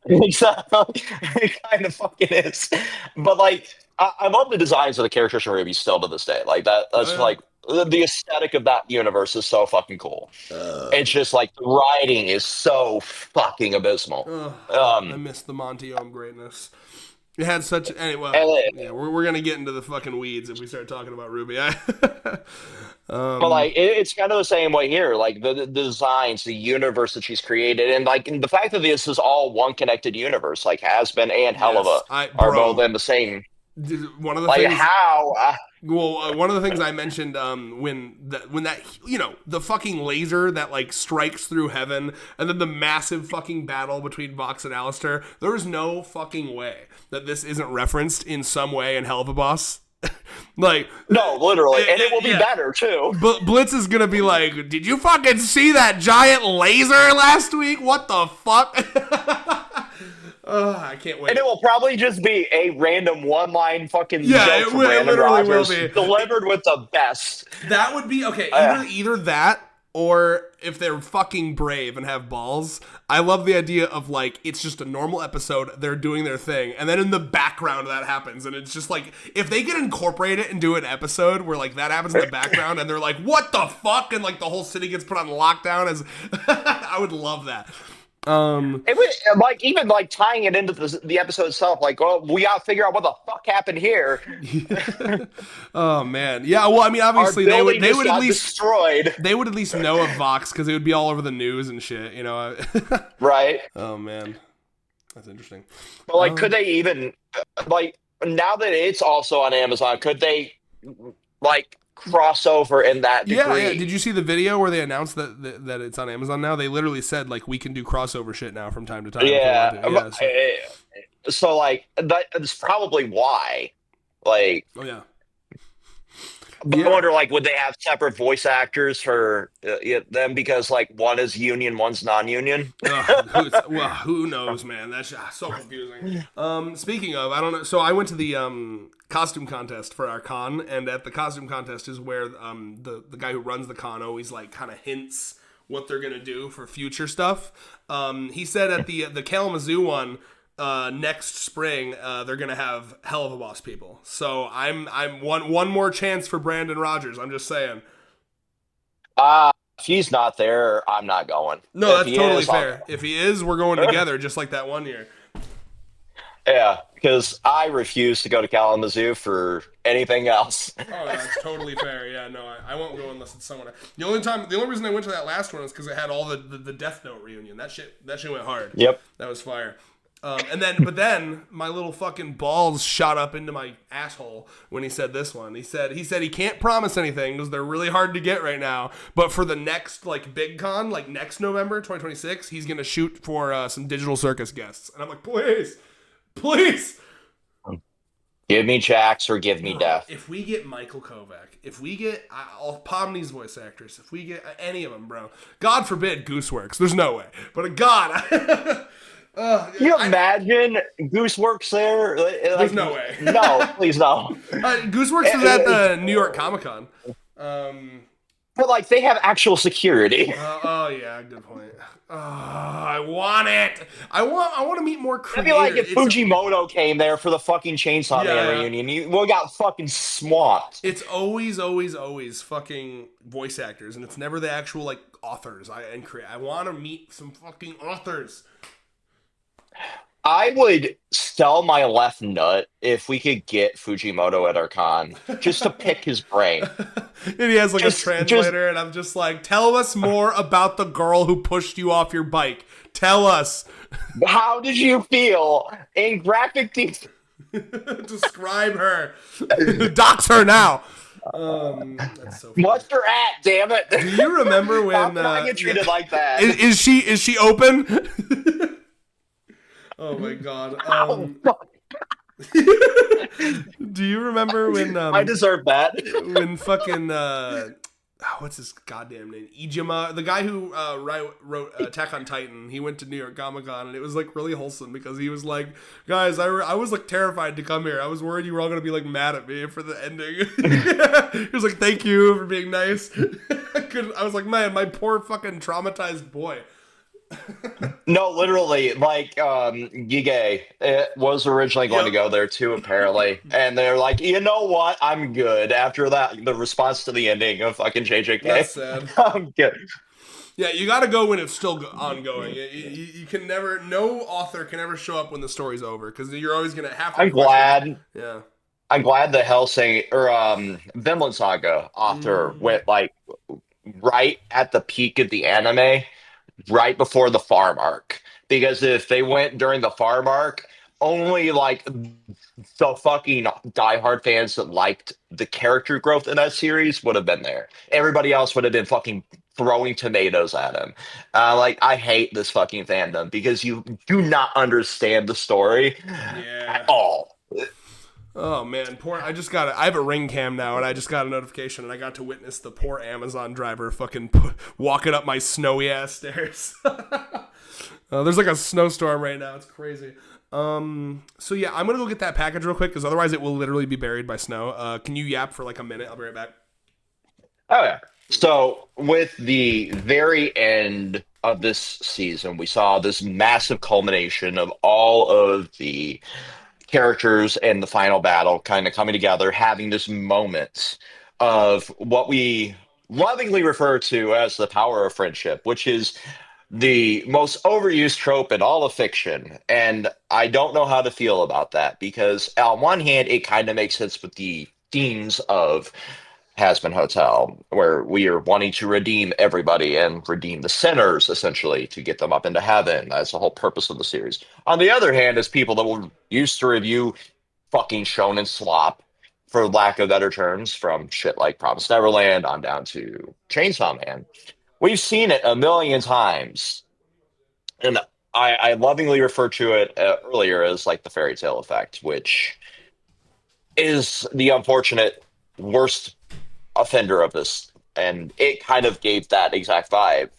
S2: exactly, it kind of fucking is. But like, I love the designs of the characters from Ruby still to this day. Like that, that's
S1: Oh
S2: like the aesthetic of that universe is so fucking cool.
S1: yeah.
S2: It's just like the writing is so fucking abysmal.
S1: I miss the Monty Ohm greatness. It had such anyway.
S2: And
S1: Yeah, we're gonna get into the fucking weeds if we start talking about Ruby.
S2: But like it's kind of the same way here. Like the designs, the universe that she's created, and like the fact that this is all one connected universe, like Hazbin and
S1: Yes,
S2: Helava are both in the same.
S1: one of the
S2: Like
S1: things.
S2: how?
S1: Well, one of the things I mentioned when that the fucking laser that like strikes through heaven, and then the massive fucking battle between Vox and Alistair. There is no fucking way that this isn't referenced in some way in Hell of a Boss. Like,
S2: No, literally, and it will be
S1: yeah.
S2: better too.
S1: Blitz is gonna be like, "Did you fucking see that giant laser last week? What the fuck?" I can't wait.
S2: And it will probably just be a random one-line fucking
S1: Yeah,
S2: joke
S1: it
S2: from
S1: will- it
S2: Brandon
S1: literally will
S2: Rogers
S1: be.
S2: delivered with the best.
S1: That would be okay. Either that, or if they're fucking brave and have balls. I love the idea of like it's just a normal episode. They're doing their thing, and then in the background that happens, and it's just like if they could incorporate it and do an episode where like that happens in the background, and they're like, "What the fuck?" and like the whole city gets put on lockdown. As I would love that.
S2: It was like even like tying it into the episode itself. Like, oh, we gotta figure out what the fuck happened here.
S1: Oh man, yeah. Well, I mean,
S2: Our
S1: obviously
S2: building
S1: they
S2: just
S1: would at
S2: got
S1: least
S2: destroyed.
S1: know of Vox because it would be all over the news and shit.
S2: Right.
S1: Oh man, that's interesting.
S2: But like, could
S1: Um,
S2: they even like now that it's also on Amazon? Could they like cross over in that
S1: yeah, yeah.
S2: degree?
S1: Did you see the video where they announced that it's on Amazon now? They literally said like we can do crossover shit now from time to time if we want
S2: Yeah.
S1: to. Yeah. So,
S2: So like that's probably why. Like,
S1: oh yeah,
S2: but I
S1: yeah.
S2: wonder, like, would they have separate voice actors for them because like one is union, one's non-union?
S1: Well, who knows, man? That's so confusing. Speaking of, I don't know. So I went to the costume contest for our con, and at the costume contest is where the guy who runs the con always like kind of hints what they're gonna do for future stuff. He said at the Kalamazoo one. Next spring, they're gonna have Hell of a Boss people. So I'm one more chance for Brandon Rogers. I'm just saying.
S2: If he's not there, I'm not going.
S1: No,
S2: If
S1: that's
S2: he
S1: totally
S2: is, I'll
S1: fair. If he is, we're going
S2: go.
S1: together, just like that one year.
S2: Yeah, because I refuse to go to Kalamazoo for anything else.
S1: Oh, that's totally fair. Yeah, no, I won't go unless it's someone. The only reason I went to that last one is because it had all the Death Note reunion. That shit went hard.
S2: Yep.
S1: That was fire. But then my little fucking balls shot up into my asshole when he said this one. He said he can't promise anything because they're really hard to get right now. But for the next like big con, like next November 2026, he's gonna shoot for some Digital Circus guests. And I'm like, please.
S2: Give me Jax or give me death.
S1: If we get Michael Kovac, if we get all Pomni's voice actors, if we get any of them, bro, God forbid Gooseworks. There's no way. But God.
S2: Can you imagine Gooseworks there?
S1: There's no way.
S2: No, please no.
S1: Gooseworks is at the New York Comic Con.
S2: But like they have actual security.
S1: Oh yeah, good point. I want it. I want to meet more
S2: It'd
S1: creators.
S2: be like if Fujimoto came there for the fucking Chainsaw Man
S1: Yeah.
S2: reunion. We got fucking swamped.
S1: It's always fucking voice actors, and it's never the actual like authors. I want to meet some fucking authors.
S2: I would sell my left nut if we could get Fujimoto at our con just to pick his brain.
S1: And he has like a translator, and I'm just like, tell us more about the girl who pushed you off your bike. Tell us.
S2: How did you feel in graphic detail?
S1: Describe her. Dox her now. That's so funny.
S2: What's her at? Damn it!
S1: Do you remember when
S2: How can I get treated like that?
S1: Is she open? Oh my god. Do you remember when
S2: I deserve that.
S1: when fucking what's his goddamn name? Ijima, the guy who wrote Attack on Titan. He went to New York Comic Con, and it was like really wholesome because he was like, "Guys, I was like terrified to come here. I was worried you were all gonna be like mad at me for the ending." He was like, "Thank you for being nice." I was like, "Man, my poor fucking traumatized boy."
S2: No, literally, like Gige it was originally going to go there too, apparently, and they're like, you know what? I'm good. After that, the response to the ending of fucking JJK,
S1: That's sad.
S2: I'm good.
S1: Yeah, you got to go when it's still ongoing. You can never, no author can ever show up when the story's over because you're always gonna have to.
S2: I'm glad.
S1: Yeah.
S2: I'm glad the Hellsing or Vinland Saga author went like right at the peak of the anime, right before the farm arc. Because if they went during the farm arc, only like the fucking diehard fans that liked the character growth in that series would have been there. Everybody else would have been fucking throwing tomatoes at him. Like, I hate this fucking fandom because you do not understand the story at all.
S1: Oh man, I have a ring cam now, and I just got a notification, and I got to witness the poor Amazon driver fucking walking up my snowy ass stairs. There's like a snowstorm right now. It's crazy. So yeah, I'm gonna go get that package real quick because otherwise it will literally be buried by snow. Can you yap for like a minute? I'll be right back.
S2: Oh yeah. So with the very end of this season, we saw this massive culmination of all of the characters and the final battle kind of coming together, having this moment of what we lovingly refer to as the power of friendship, which is the most overused trope in all of fiction. And I don't know how to feel about that because, on one hand, it kind of makes sense with the themes of Hazbin Hotel, where we are wanting to redeem everybody and redeem the sinners, essentially, to get them up into heaven. That's the whole purpose of the series. On the other hand, as people that were used to review fucking shonen slop, for lack of better terms, from shit like Promised Neverland on down to Chainsaw Man, we've seen it a million times, and I lovingly referred to it earlier as like the fairy tale effect, which is the unfortunate worst offender of this, and it kind of gave that exact vibe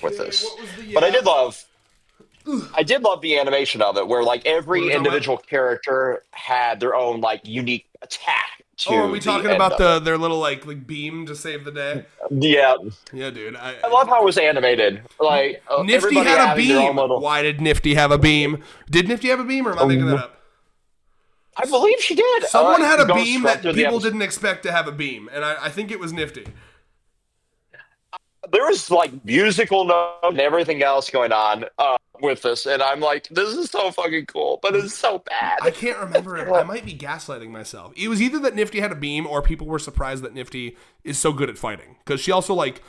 S2: with
S1: Okay,
S2: this.
S1: what was the
S2: But I did love the animation of it, where like
S1: what are
S2: every
S1: we talking about?
S2: individual character had their own like unique attack
S1: Oh, are
S2: to
S1: we
S2: the
S1: talking
S2: end
S1: about
S2: of it.
S1: their little like beam to save the day?
S2: Yeah,
S1: Yeah, dude.
S2: I love how it was animated. Like
S1: Nifty
S2: everybody
S1: had a
S2: having their own
S1: beam.
S2: little.
S1: Why did Nifty have a beam? Did Nifty have a beam, or am I making that up?
S2: I believe she did.
S1: Someone had a
S2: Go
S1: beam
S2: scrub
S1: that
S2: through the
S1: people
S2: episode.
S1: didn't expect to have a beam, and I think it was Nifty.
S2: There was like musical note and everything else going on with this, and I'm like, this is so fucking cool, but it's so
S1: I
S2: bad.
S1: can't remember if I might be gaslighting myself. It was either that Nifty had a beam or people were surprised that Nifty is so good at fighting because she also like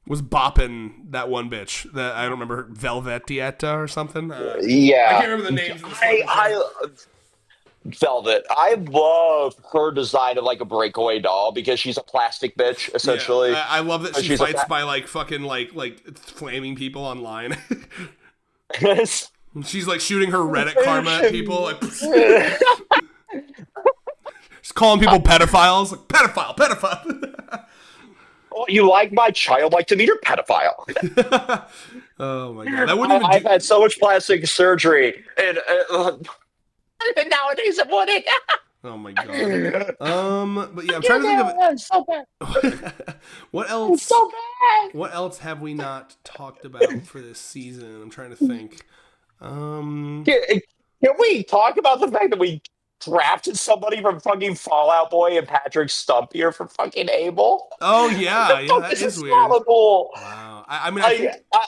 S1: was bopping that one bitch that I don't remember Velvetietta or something. I
S2: Yeah,
S1: can't remember the names of the
S2: I
S1: fucking show.
S2: I Velvet. I love her design of like a breakaway doll because she's a plastic bitch
S1: Yeah,
S2: essentially.
S1: I love that she
S2: She's a
S1: fights by like fucking like flaming people online. She's like shooting her Reddit karma at people, like she's calling people pedophiles, like pedophile, pedophile.
S2: Oh, you like my child? Like to meet her pedophile.
S1: Oh my god, that wouldn't even
S2: I've
S1: do.
S2: had so much plastic surgery, and nowadays it wouldn't.
S1: Oh my god. But yeah, I'm trying to think
S2: Yeah, it's so bad.
S1: of what
S2: It's
S1: else.
S2: so bad.
S1: What else have we not talked about for this season? I'm trying to think. Um.
S2: Can we talk about the fact that we drafted somebody from fucking Fallout Boy and Patrick Stump here for fucking Abel?
S1: Oh
S2: What the
S1: yeah, yeah,
S2: fuck
S1: that
S2: is
S1: is
S2: this
S1: weird.
S2: comical?
S1: Wow. I mean, I
S2: I,
S1: think.
S2: I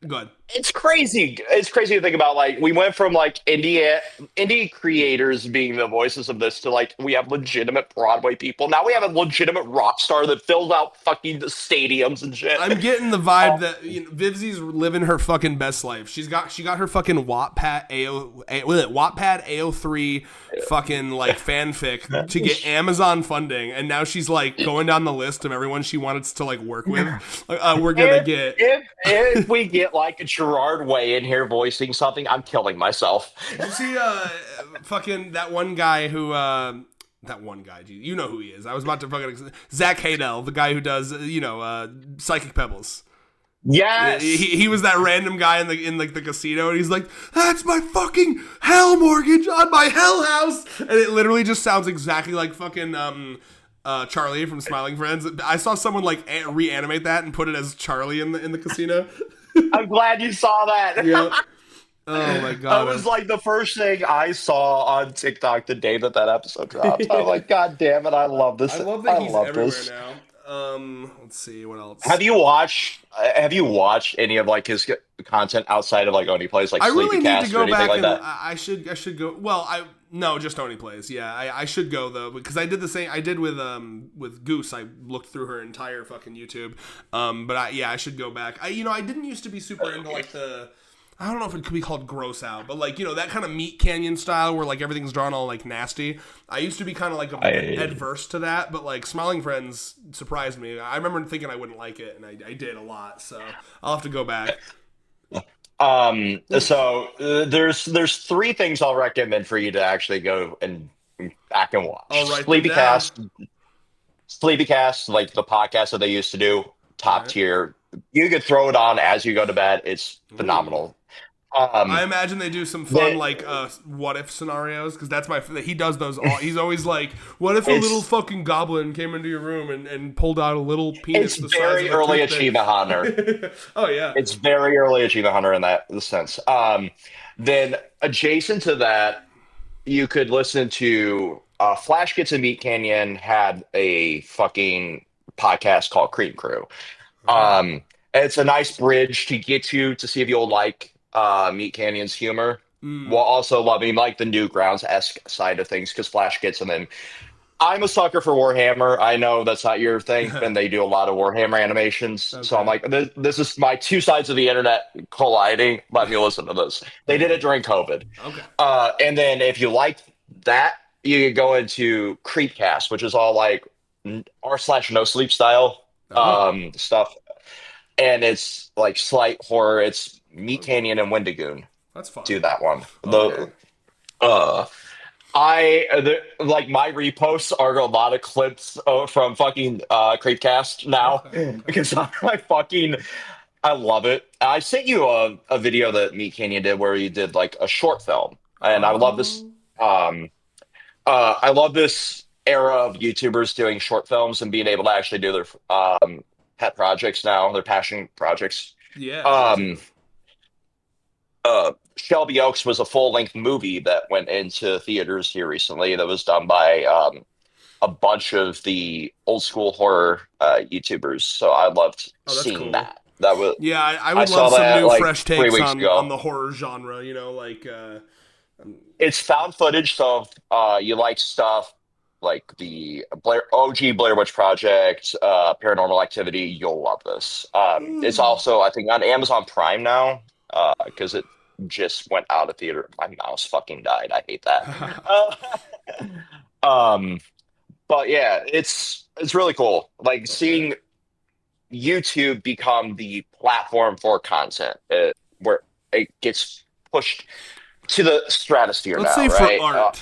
S1: Good.
S2: it's crazy. It's crazy to think about. Like we went from like indie creators being the voices of this to like we have legitimate Broadway people. Now we have a legitimate rock star that fills out fucking stadiums and shit.
S1: I'm getting the vibe that Vivzi's living her fucking best life. She got her fucking Wattpad AO3 fucking like fanfic to get Amazon funding, and now she's like going down the list of everyone she wants to like work with. We're gonna
S2: If,
S1: get.
S2: if we get like a Gerard Way in here voicing something, I'm killing myself.
S1: Did you see fucking that one guy who that one guy, dude, you know who he is. I was about to fucking Zach Haydel, the guy who does Psychic Pebbles.
S2: Yes.
S1: He was that random guy in like the casino, and he's like, "That's my fucking hell mortgage on my hell house," and it literally just sounds exactly like fucking Charlie from Smiling Friends. I saw someone like reanimate that and put it as Charlie in the casino.
S2: I'm glad you saw that.
S1: Yeah. Oh my
S2: That
S1: god.
S2: was like the first thing I saw on TikTok the day that that episode dropped. I'm like, God damn it, I love this.
S1: I love
S2: I
S1: that he's
S2: love
S1: everywhere
S2: this.
S1: now. Let's see what else.
S2: Have you watched any of like his content outside of like when he plays like
S1: I
S2: Sleepy
S1: really need to
S2: Cast or
S1: go
S2: anything
S1: back
S2: like
S1: and
S2: that?
S1: I should go. Well, I no, just Tony plays. Yeah, I should go though because I did the same. I did with Goose. I looked through her entire fucking YouTube. But I should go back. I didn't used to be super into like the. I don't know if it could be called gross out, but like that kind of Meat Canyon style where like everything's drawn all like nasty. I used to be kind of like adverse to that, but like Smiling Friends surprised me. I remember thinking I wouldn't like it, and I did a lot. So I'll have to go back.
S2: So there's three things I'll recommend for you to actually go and back and
S1: I'll
S2: watch.
S1: write them down.
S2: Sleepy Cast, like the podcast that they used to do,
S1: All
S2: top
S1: right.
S2: tier. You could throw it on as you go to bed. It's
S1: Ooh.
S2: phenomenal.
S1: I
S2: Um,
S1: imagine they do some fun
S2: the,
S1: like what if scenarios because that's he does those all he's always like what if a little
S2: it's
S1: fucking goblin came into your room and pulled out a little penis
S2: it's
S1: the size
S2: very
S1: of a
S2: early
S1: toothpick.
S2: achievement hunter.
S1: Oh yeah.
S2: It's very early achievement hunter in that sense. Then adjacent to that, you could listen to Flash Gets a Meat Canyon had a fucking podcast called Cream Crew.
S1: All right.
S2: Um, It's a nice bridge to get you to see if you'll like Meat Canyon's humor,
S1: Mm.
S2: while also loving like the Newgrounds-esque side of things because Flash gets them in. I'm a sucker for Warhammer. I know that's not your thing, and they do a lot of Warhammer animations. So I'm
S1: Okay.
S2: like, this is my two sides of the internet colliding. Let me listen to this. They did it during COVID.
S1: Okay.
S2: And then if you like that, you could go into Creepcast, which is all like r slash no sleep style
S1: Oh,
S2: stuff, and it's like slight horror. It's Meat Canyon and Wendigoon
S1: that's
S2: do
S1: fun.
S2: that one.
S1: Okay.
S2: Uh, like my reposts are a lot of clips from fucking Creepcast now
S1: Okay. Okay.
S2: because I fucking I love it. I sent you a video that Meat Canyon did where he did like a short film, and I love this.
S1: Oh.
S2: Um, I love this era of YouTubers doing short films and being able to actually do their pet projects now, their passion projects.
S1: Yeah, me
S2: Um,
S1: too.
S2: Shelby Oaks was a full length movie that went into theaters here recently that was done by a bunch of the old school horror YouTubers. So I loved
S1: Oh, that's
S2: seeing
S1: cool.
S2: that. That was
S1: Yeah, I
S2: I
S1: would
S2: saw
S1: love some
S2: that
S1: new
S2: like
S1: fresh
S2: three
S1: takes
S2: weeks
S1: on
S2: ago.
S1: the horror genre, like
S2: It's found footage, so if you like stuff like the OG Blair Witch Project, Paranormal Activity, you'll love this. It's also, I think, on Amazon Prime now because it just went out of theater. My mouse fucking died. I hate that. Uh, um, but yeah, it's really cool. Like
S1: okay.
S2: seeing YouTube become the platform for content, where it gets pushed to the stratosphere
S1: Let's
S2: now,
S1: say for
S2: right?
S1: art.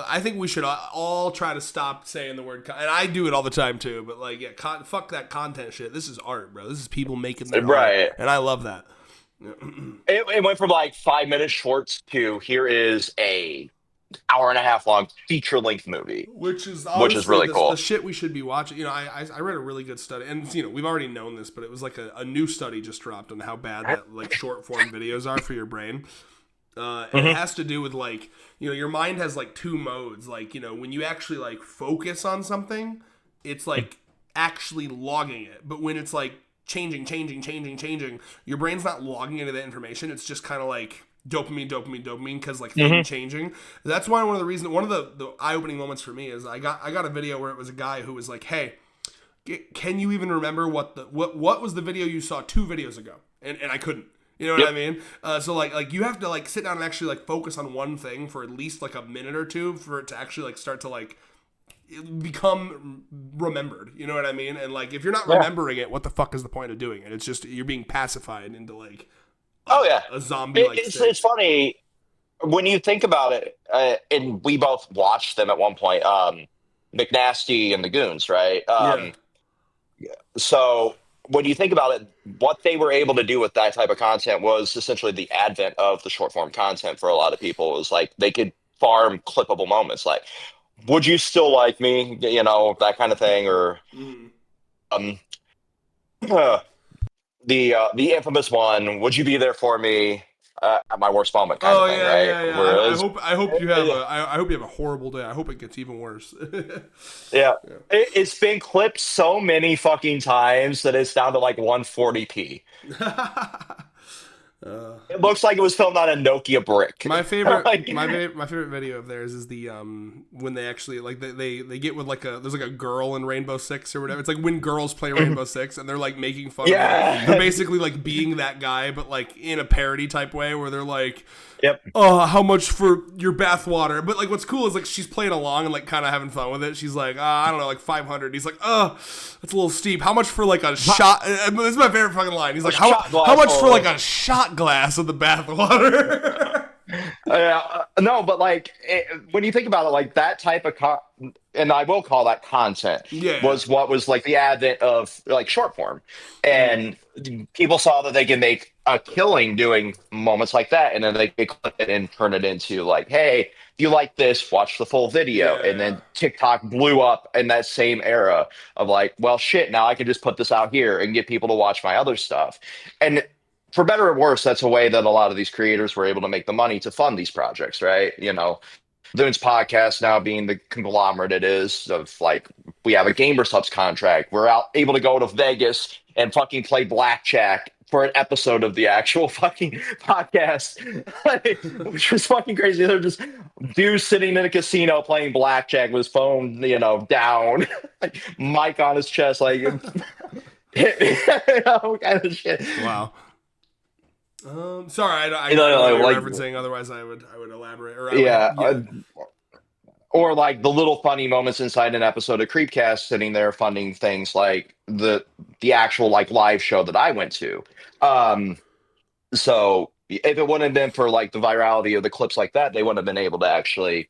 S1: I think we should all try to stop saying the word and I do it all the time too, but like, yeah, fuck that content shit. This is art, bro. This is people making their art,
S2: Right.
S1: and I love that.
S2: It went from like 5 minute shorts to here is a hour and a half long feature length movie,
S1: Which is
S2: which is
S1: honestly
S2: really
S1: the
S2: cool.
S1: shit we should be watching. I read a really good study, and we've already known this, but it was like a new study just dropped on how bad that like short form videos are for your brain. And it
S2: Hmm.
S1: has to do with like your mind has like two modes. Like when you actually like focus on something, it's like actually logging it. But when it's like changing, your brain's not logging into that information. It's just kind of like dopamine because like thing
S2: Hmm.
S1: changing. That's why one of the eye opening moments for me is I got a video where it was a guy who was like, hey, can you even remember what was the video you saw 2 videos ago? And I couldn't. You know what
S2: Yep.
S1: I mean? So like you have to like sit down and actually like focus on one thing for at least like a minute or two for it to actually like start to like become remembered. You know what I mean? And like if you're not
S2: Yeah.
S1: remembering it, what the fuck is the point of doing it? It's just you're being pacified into like
S2: Oh yeah.
S1: a zombie like state.
S2: It's funny when you think about it, and we both watched them at one point. McNasty and the Goons, right?
S1: Yeah.
S2: So when you think about it, what they were able to do with that type of content was essentially the advent of the short form content for a lot of people. It was like they could farm clippable moments, like "Would you still like me?" That kind of thing, or
S1: Mm.
S2: um, the infamous one, "Would you be there for me at my worst moment?" kind of
S1: Oh
S2: thing,
S1: yeah,
S2: right?
S1: yeah, yeah. I
S2: Whereas,
S1: hope I hope you have
S2: yeah,
S1: I hope you have a horrible day. I hope it gets even worse.
S2: yeah.
S1: Yeah.
S2: It's been clipped so many fucking times that it's down to like 140p.
S1: uh,
S2: It looks like it was filmed on a Nokia brick.
S1: My favorite,
S2: Like,
S1: my favorite video of theirs is the when they actually like they get with like there's like a girl in Rainbow Six or whatever. It's like when girls play Rainbow Six and they're like making fun of like they're
S2: yeah.
S1: basically like being that guy but like in a parody type way where they're like,
S2: Yep.
S1: oh, how much for your bathwater? But like, what's cool is like she's playing along and like kind of having fun with it. She's like, I don't know, like 500. He's like, oh, that's a little steep. How much for like a shot? This is my favorite fucking line. He's
S2: A
S1: like,
S2: shot
S1: how
S2: glass
S1: much for like
S2: full.
S1: a shot glass of the bathwater?
S2: No, but like when you think about it, like that type of and I will call that content
S1: Yeah.
S2: was what was like the advent of like short form,
S1: Mm.
S2: and people saw that they can make a killing doing moments like that, and then they could clip it and turn it into like, hey, if you like this, watch the full video, and
S1: Yeah.
S2: then TikTok blew up in that same era of like, well, shit, now I can just put this out here and get people to watch my other stuff, and for better or worse, that's a way that a lot of these creators were able to make the money to fund these projects, right? Loon's podcast now being the conglomerate it is of like we have a Gamer Subs contract. We're out able to go to Vegas and fucking play blackjack for an episode of the actual fucking podcast, like, which was fucking crazy. They're just dude sitting in a casino playing blackjack with his phone, down, like, mic on his chest, like kind of shit.
S1: Wow. Sorry, I don't know what you're
S2: like
S1: referencing. Otherwise, I would elaborate. Or I would,
S2: yeah.
S1: yeah.
S2: Or like the little funny moments inside an episode of Creepcast, sitting there funding things like the actual like live show that I went to. Um, so if it wouldn't have been for like the virality of the clips like that, they wouldn't have been able to actually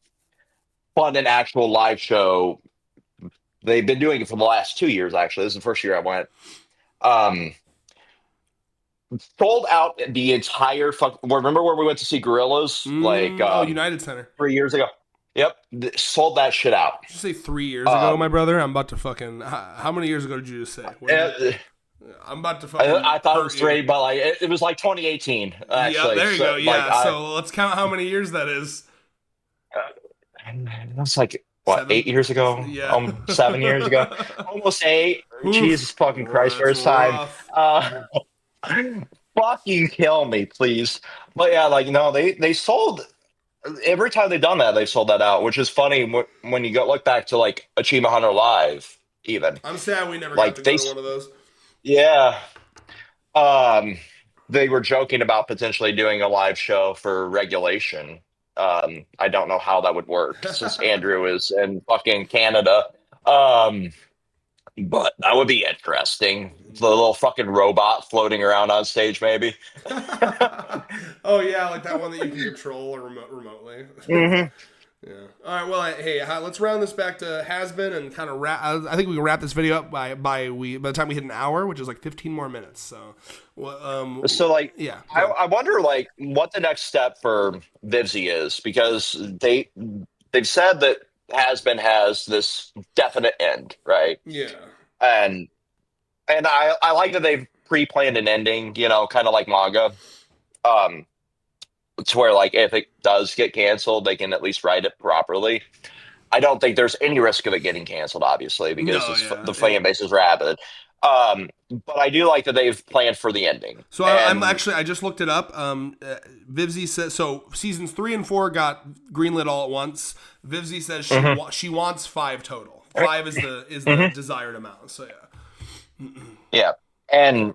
S2: fund an actual live show. They've been doing it for the last 2 years. Actually, this is the first year I went. Um, Sold out the entire fuck. Remember where we went to see Gorillas like
S1: United Center.
S2: 3 years ago? Yep, sold that shit out.
S1: Did you say 3 years ago, my brother? I'm about to fucking. How many years ago did you just say? I'm about to fucking.
S2: I thought it was
S1: hurt
S2: three,
S1: you.
S2: but like it was like 2018. Actually,
S1: Yeah, there you
S2: so,
S1: go. Yeah,
S2: like,
S1: so let's count how many years that is.
S2: that's like what
S1: 7?
S2: 8 years ago,
S1: Yeah.
S2: 7 years ago, almost eight. Jesus
S1: Oof.
S2: fucking Christ,
S1: That's
S2: first time.
S1: rough.
S2: Fucking kill me, please. But yeah, like no, they sold every time they've done that, they've sold that out, which is funny when you go look back to like Achievement Hunter Live, even
S1: I'm sad we never got
S2: like
S1: to go to one of those.
S2: yeah. Um, they were joking about potentially doing a live show for regulation. I don't know how that would work since Andrew is in fucking Canada. Um, but that would be interesting. The little fucking robot floating around on stage, maybe.
S1: Oh yeah, like that one that you can control remotely.
S2: Hmm.
S1: Yeah. All right. Well, hey, let's round this back to Hazbin and kind of wrap. I think we can wrap this video up by the time we hit an hour, which is like 15 more minutes. So, well,
S2: So, like,
S1: yeah.
S2: I wonder, like, what the next step for Vivzy is because they've said that Hazbin has this definite end, right?
S1: Yeah.
S2: And I like that they've pre-planned an ending, kind of like manga. To where like if it does get canceled, they can at least write it properly. I don't think there's any risk of it getting canceled, obviously, because
S1: No. Yeah.
S2: the fan base is rabid. But I do like that they've planned for the ending.
S1: So I'm actually I just looked it up. Vivzy says so. Seasons 3 and 4 got greenlit all at once. Vivzy says she wants 5 total. 5 is the desired amount. So yeah.
S2: Yeah, and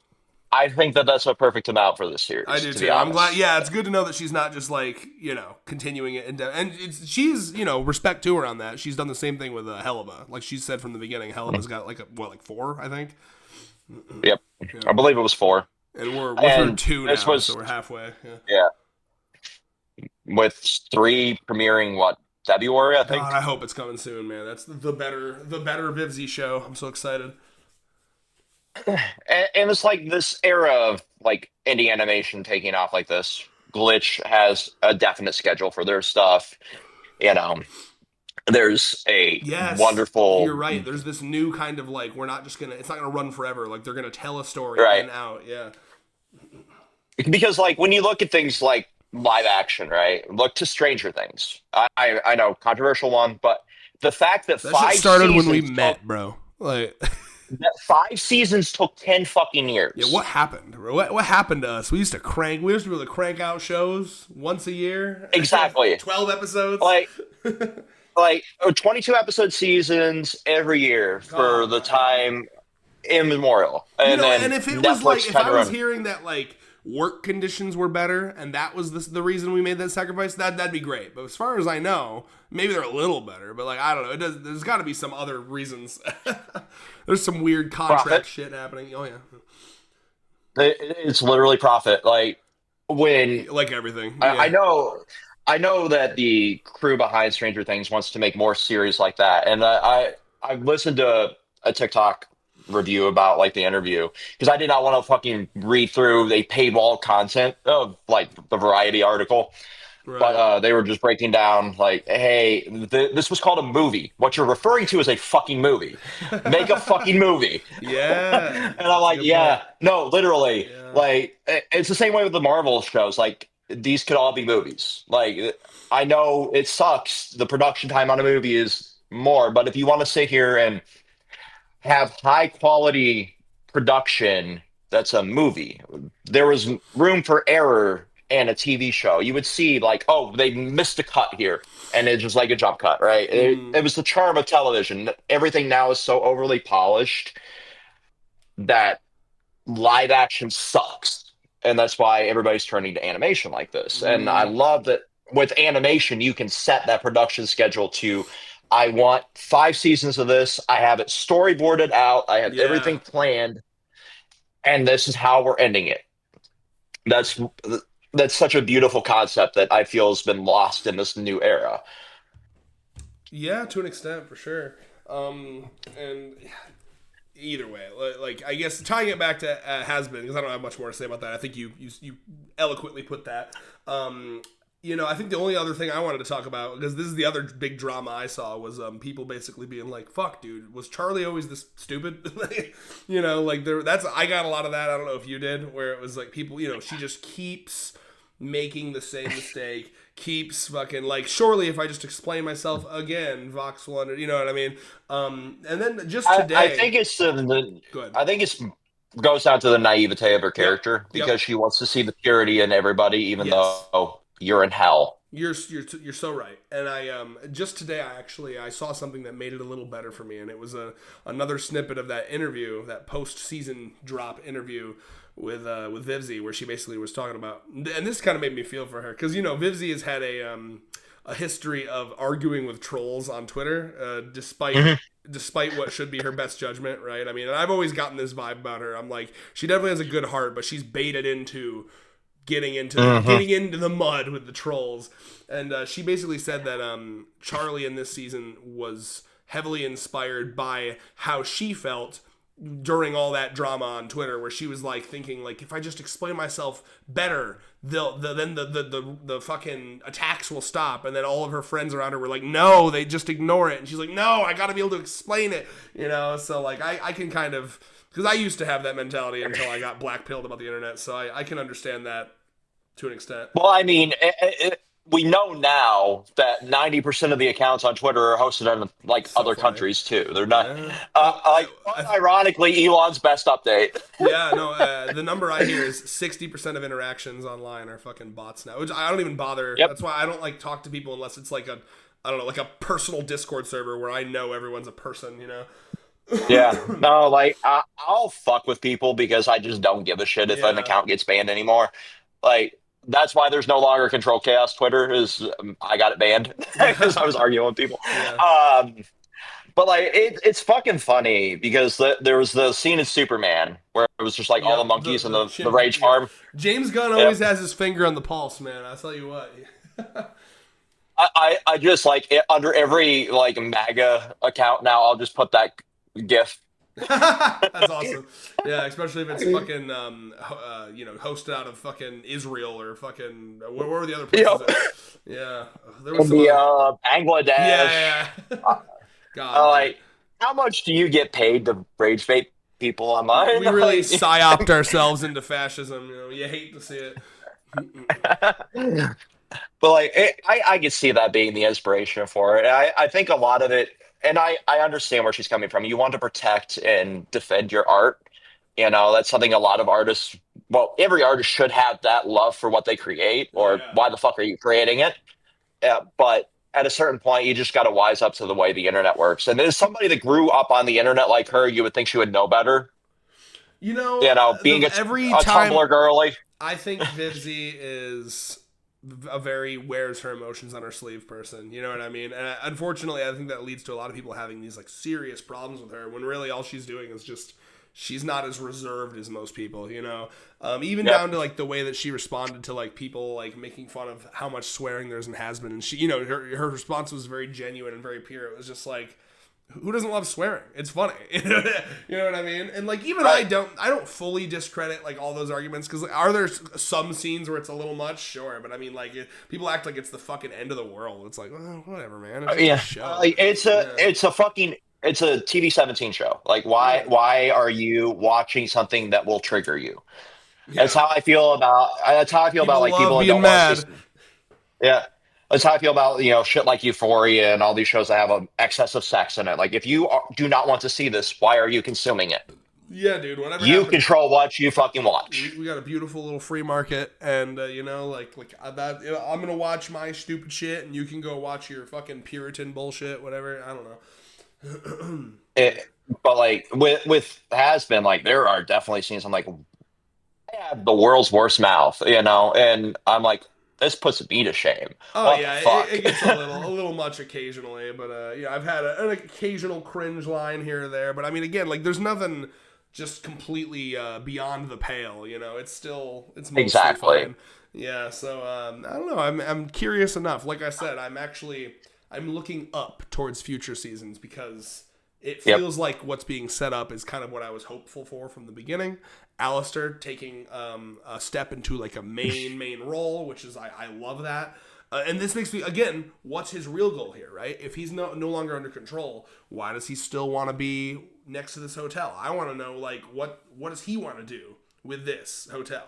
S2: I think that that's a perfect amount for this series.
S1: I do
S2: to
S1: too.
S2: be
S1: I'm
S2: honest.
S1: glad. Yeah, it's good to know that she's not just like continuing it, and she's respect to her on that. She's done the same thing with Helva. Like she said from the beginning, Helva's got like 4, I think.
S2: Yep,
S1: Yeah.
S2: I believe it was 4.
S1: And we're through 2 now,
S2: this was-
S1: so we're halfway. Yeah.
S2: Yeah, with 3 premiering February, I think.
S1: God, I hope it's coming soon, man. That's the better Vivzy show. I'm so excited.
S2: And it's like this era of like indie animation taking off like this. Glitch has a definite schedule for their stuff. There's a wonderful.
S1: You're right. There's this new kind of like we're not just gonna. It's not gonna run forever. Like they're gonna tell a story
S2: Right.
S1: and out. Yeah.
S2: Because like when you look at things like live action, right? Look to Stranger Things. I know controversial one, but the fact that
S1: That
S2: 5
S1: shit started when we
S2: seasons
S1: met, bro. Like.
S2: that 5 seasons took 10 fucking years.
S1: Yeah, what happened? What happened to us? We used to be able to crank out shows once a year.
S2: Exactly.
S1: 12 episodes.
S2: Like 22 episode seasons every year for the time immemorial. And then
S1: and if it
S2: Netflix
S1: was like, if
S2: kinda
S1: I was
S2: run-
S1: hearing that like work conditions were better and that was the reason we made that sacrifice, that'd be great. But as far as I know, maybe they're a little better. But like I don't know, there's got to be some other reasons. There's some weird contract
S2: Profit.
S1: shit happening. Oh yeah,
S2: it's literally profit. Like when
S1: like everything.
S2: I know that the crew behind Stranger Things wants to make more series like that, and I listened to a TikTok review about like the interview because I did not want to fucking read through a paywall content of like the Variety article.
S1: Right.
S2: But they were just breaking down like, hey, this was called a movie. What you're referring to is a fucking movie. Make a fucking movie.
S1: Yeah.
S2: And I'm like,
S1: Good
S2: yeah,
S1: point.
S2: no, literally.
S1: Yeah.
S2: Like, it's the same way with the Marvel shows. Like, these could all be movies. Like, I know it sucks. The production time on a movie is more, but if you want to sit here and have high quality production, that's a movie. There was room for error in a TV show. You would see like, oh, they missed a cut here, and it's just like a jump cut, right? It was the charm of television. Everything now is so overly polished that live action sucks. And that's why everybody's turning to animation like this. And I
S1: Mm,
S2: love that with animation, you can set that production schedule to, I want 5 seasons of this. I have it storyboarded out. I have
S1: yeah.
S2: everything planned, and this is how we're ending it. That's that's such a beautiful concept that I feel has been lost in this new era.
S1: Yeah, to an extent, for sure. And either way, like I guess tying it back to Hazbin, because I don't have much more to say about that. I think you eloquently put that. I think the only other thing I wanted to talk about, because this is the other big drama I saw, was people basically being like, "Fuck, dude, was Charlie always this stupid?" Like there. That's I got a lot of that. I don't know if you did, where it was like people, she just keeps making the same mistake, keeps fucking like, surely if I just explain myself again, Vox will you know what I mean? And then just
S2: I
S1: today,
S2: think it's
S1: good.
S2: I think it's goes down to the naivete of her
S1: Yep.
S2: character
S1: Yep.
S2: because she wants to see the purity in everybody, even
S1: Yes.
S2: though you're in hell.
S1: You're so right. And I just today I saw something that made it a little better for me, and it was another snippet of that interview, that post season drop interview with Vivzy, where she basically was talking about, and this kind of made me feel for her, because Vivzy has had a history of arguing with trolls on Twitter, despite what should be her best judgment, right? I mean, and I've always gotten this vibe about her. I'm like, she definitely has a good heart, but she's baited into
S2: Hmm.
S1: getting into the mud with the trolls. And she basically said that Charlie in this season was heavily inspired by how she felt during all that drama on Twitter, where she was like thinking like, if I just explain myself better, then the fucking attacks will stop. And then all of her friends around her were like, no, they just ignore it. And she's like, no, I got to be able to explain it. So like I can kind of, because I used to have that mentality until I got black pilled about the internet. So I can understand that to an extent.
S2: Well, I mean, we know now that 90% of the accounts on Twitter are hosted in like
S1: So
S2: other
S1: funny.
S2: countries too. They're not
S1: Yeah.
S2: like unironically Elon's best update.
S1: Yeah. No. The number I hear is 60% of interactions online are fucking bots now, which I don't even bother.
S2: Yep.
S1: That's why I don't like talk to people unless it's like I don't know, like a personal Discord server where I know everyone's a person.
S2: Yeah. No, like I'll fuck with people because I just don't give a shit if an
S1: Yeah.
S2: account gets banned anymore. Like that's why there's no longer Control Chaos Twitter is I got it banned because I was arguing with people.
S1: Yeah.
S2: Um, but like it's fucking funny because there was the scene in Superman where it was just like all the
S1: Yep. The
S2: monkeys in
S1: the
S2: the
S1: chimp.
S2: rage
S1: Yeah.
S2: farm.
S1: James Gunn always
S2: Yep.
S1: has his finger on the pulse, man. I'll tell you what.
S2: I just like it, under every like MAGA account now, I'll just put that GIF.
S1: That's awesome. Yeah, especially if it's fucking hosted out of fucking Israel or fucking where were the other
S2: You
S1: places?
S2: know,
S1: Yeah, there was some
S2: the
S1: other.
S2: Bangladesh.
S1: Yeah, yeah. God, dude,
S2: Like, how much do you get paid to rage bait people online?
S1: we really
S2: Like,
S1: psyoped ourselves into fascism. You hate to see it.
S2: but like, I could see that being the inspiration for it. I think a lot of it, and I understand where she's coming from. You want to protect and defend your art. That's something a lot of artists, well, every artist should have that love for what they create,
S1: Oh
S2: or
S1: yeah.
S2: why the fuck are you creating it? Yeah, but at a certain point, you just got to wise up to the way the internet works. And as somebody that grew up on the internet like her, you would think she would know better. Being
S1: Every
S2: a
S1: time
S2: Tumblr girly.
S1: I think Vivzy is a very wears her emotions on her sleeve person. You know what I mean? And unfortunately, I think that leads to a lot of people having these like serious problems with her when really all she's doing is just she's not as reserved as most people. Even
S2: Yep.
S1: down to like the way that she responded to like people like making fun of how much swearing there's in Hazbin, and she, her response was very genuine and very pure. It was just like, who doesn't love swearing? It's funny. You know what I mean? And like even
S2: Right.
S1: I don't fully discredit like all those arguments, because like, are there some scenes where it's a little much? Sure, but I mean like people act like it's the fucking end of the world. It's like, well, whatever, man. It's just a
S2: Yeah.
S1: show.
S2: Like, it's a
S1: Yeah.
S2: it's a fucking it's a TV 17 show. Like
S1: Yeah.
S2: why are you watching something that will trigger you? That's
S1: Yeah.
S2: how I feel about. That's how I feel about
S1: People
S2: like
S1: love
S2: people that
S1: being
S2: don't want to
S1: mad.
S2: see. Yeah, that's how I feel about shit like Euphoria and all these shows that have an excess of sex in it. Like, if you do not want to see this, why are you consuming it?
S1: Yeah, dude. Whatever
S2: You
S1: happened.
S2: control what you fucking
S1: We,
S2: watch.
S1: we got a beautiful little free market, and that. I'm gonna watch my stupid shit, and you can go watch your fucking Puritan bullshit, whatever. I don't know.
S2: It, but like with Hazbin, like there are definitely scenes I'm like, I have the world's worst mouth, and I'm like, this puts me to shame.
S1: Oh
S2: What the
S1: yeah, it,
S2: fuck?
S1: it gets a little much occasionally, but yeah, I've had an occasional cringe line here or there, but I mean, again, like there's nothing just completely beyond the pale. It's mostly
S2: Exactly.
S1: fine. Yeah, so I don't know. I'm curious enough. Like I said, I'm looking up towards future seasons because it
S2: Yep.
S1: feels like what's being set up is kind of what I was hopeful for from the beginning. Alistair taking a step into like a main role, which is I love that. And this makes me again, what's his real goal here, right? If he's no longer under control, why does he still want to be next to this hotel? I want to know like what does he want to do with this hotel?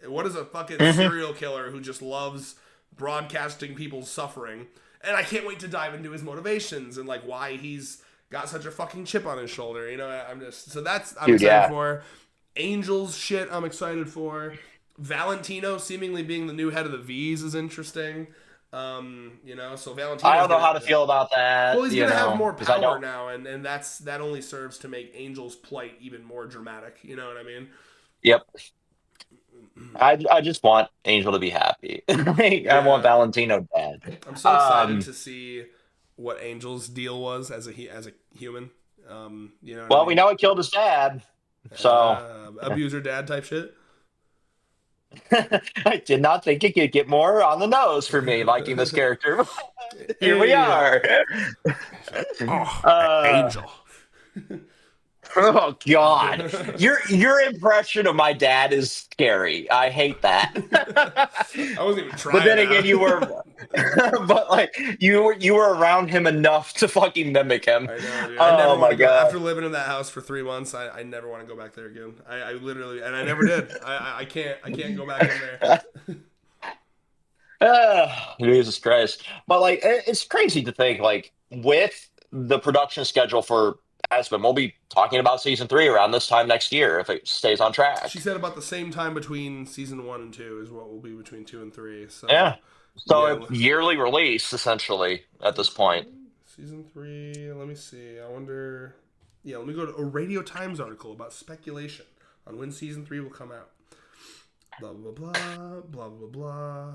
S1: What is a fucking
S2: Hmm.
S1: serial killer who just loves broadcasting people's suffering? And I can't wait to dive into his motivations and like why he's got such a fucking chip on his shoulder. I'm
S2: Dude,
S1: excited
S2: yeah.
S1: for. Angels shit I'm excited for. Valentino seemingly being the new head of the V's is interesting. So
S2: I
S1: Valentino's
S2: don't know
S1: gonna
S2: how to feel about
S1: well,
S2: that,
S1: he's gonna have more
S2: because I
S1: power
S2: don't.
S1: now, and that only serves to make Angel's plight even more dramatic. You know what I mean?
S2: Yep. I just want Angel to be happy. Like, I want
S1: Yeah,
S2: Valentino dead.
S1: I'm so excited
S2: Um,
S1: to see what Angel's deal was as a human. You know what I
S2: well, we
S1: mean?
S2: know it killed his dad, so
S1: Abuser dad type shit.
S2: I did not think it could get more on the nose for me liking this character. Here we
S1: Hey,
S2: are.
S1: oh,
S2: Uh,
S1: Angel.
S2: oh God, your impression of my dad is scary. I hate that.
S1: I wasn't even
S2: But
S1: trying
S2: then again, you were,
S1: that.
S2: but like you were around him enough to fucking mimic him.
S1: I know, dude. I never
S2: Oh
S1: want
S2: my
S1: to go
S2: God.
S1: after living in that house for 3 months. I never want to go back there again. I literally, and I never did. I can't go back in there.
S2: Jesus Christ. But like it's crazy to think like with the production schedule for Aspen, we'll be talking about season three around this time next year if it stays on
S1: She
S2: track.
S1: said about the same time between season 1 and 2 is what will be between 2 and 3. So
S2: Yeah. So
S1: yeah,
S2: a yearly release essentially at
S1: let's
S2: this
S1: see.
S2: point.
S1: Season 3. Let me see. I wonder. Yeah, let me go to a Radio Times article about speculation on when season 3 will come out. Blah blah blah blah blah blah.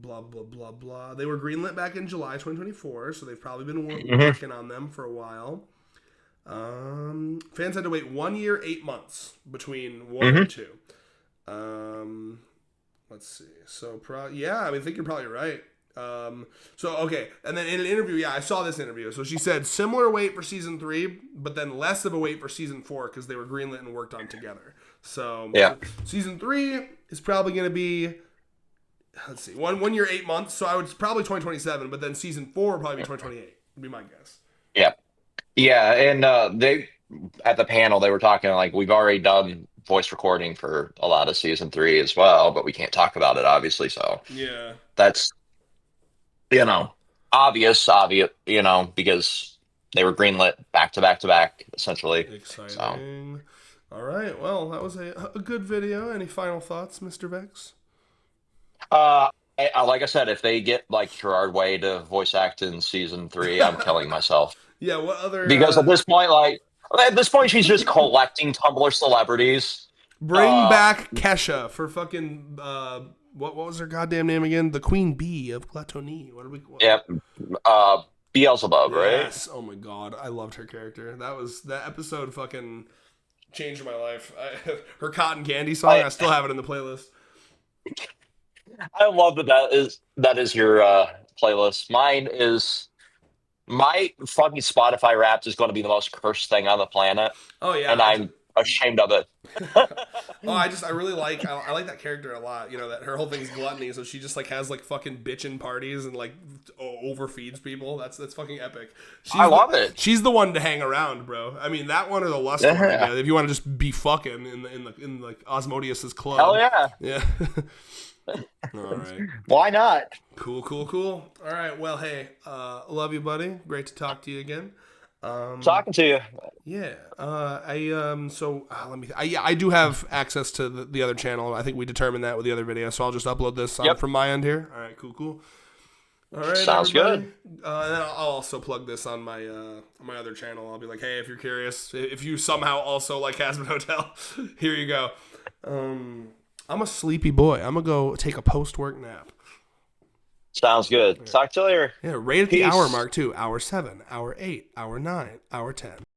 S1: Blah blah blah blah. They were greenlit back in July 2024, so they've probably been
S2: Hmm.
S1: working on them for a while. Fans had to wait 1 year, 8 months between one
S2: Hmm.
S1: and two. Um, let's see. So, yeah, I think you're probably right. So okay, and then in an interview, yeah, I saw this interview. So she said similar wait for season 3, but then less of a wait for season 4 because they were greenlit and worked on together. So,
S2: Yeah.
S1: so season 3 is probably going to be, let's see, 1 year, 8 months. So I would probably 2027, but then season 4 will probably be 2028. Would be my guess.
S2: Yeah. Yeah. And they at the panel they were talking like we've already done voice recording for a lot of season three as well, but we can't talk about it obviously. So
S1: Yeah.
S2: that's you know, obvious, because they were greenlit back to back to back, essentially. So,
S1: Exciting. All right. Well, that was a good video. Any final thoughts, Mr. Vex?
S2: like I said, if they get like Gerard Way to voice act in season three, I'm killing myself
S1: Yeah. What other?
S2: because at this point, she's just collecting Tumblr celebrities.
S1: Bring
S2: Uh,
S1: back Kesha for fucking. What was her goddamn name again? The Queen Bee of Glatoni. What are we? What?
S2: yeah, uh, Beelzebub, right?
S1: Yes. Oh my god, I loved her character. That episode. Fucking changed my life. Her cotton candy song.
S2: I
S1: I still have it in the playlist.
S2: I love that is your playlist. Mine is my fucking Spotify Wrapped is going to be the most cursed thing on the planet,
S1: Oh yeah,
S2: and I'm ashamed of it.
S1: Oh, I really like I like that character a lot. You know that her whole thing's gluttony, so she just like has like fucking bitchin' parties and like overfeeds people. That's fucking epic.
S2: I love it.
S1: She's the one to hang around, bro. I mean that one or the lust one.
S2: Yeah.
S1: If you want to just be fucking in like Osmodius's club.
S2: Hell yeah.
S1: Yeah. All right.
S2: Why not?
S1: Cool. All right. Well, hey, love you, buddy. Great to talk to you again.
S2: Talking to you.
S1: Yeah. Let me. I do have access to the other channel. I think we determined that with the other video, so I'll just upload this from my end here. All right. Cool. All right.
S2: Sounds
S1: everybody.
S2: good.
S1: And then I'll also plug this on my other channel. I'll be like, hey, if you're curious, if you somehow also like Hazbin Hotel, here you go. I'm a sleepy boy. I'm gonna go take a post-work nap.
S2: Sounds good. Talk to you later.
S1: Yeah, right at the
S2: Peace.
S1: hour mark too. Hour 7, hour 8, hour 9, hour 10.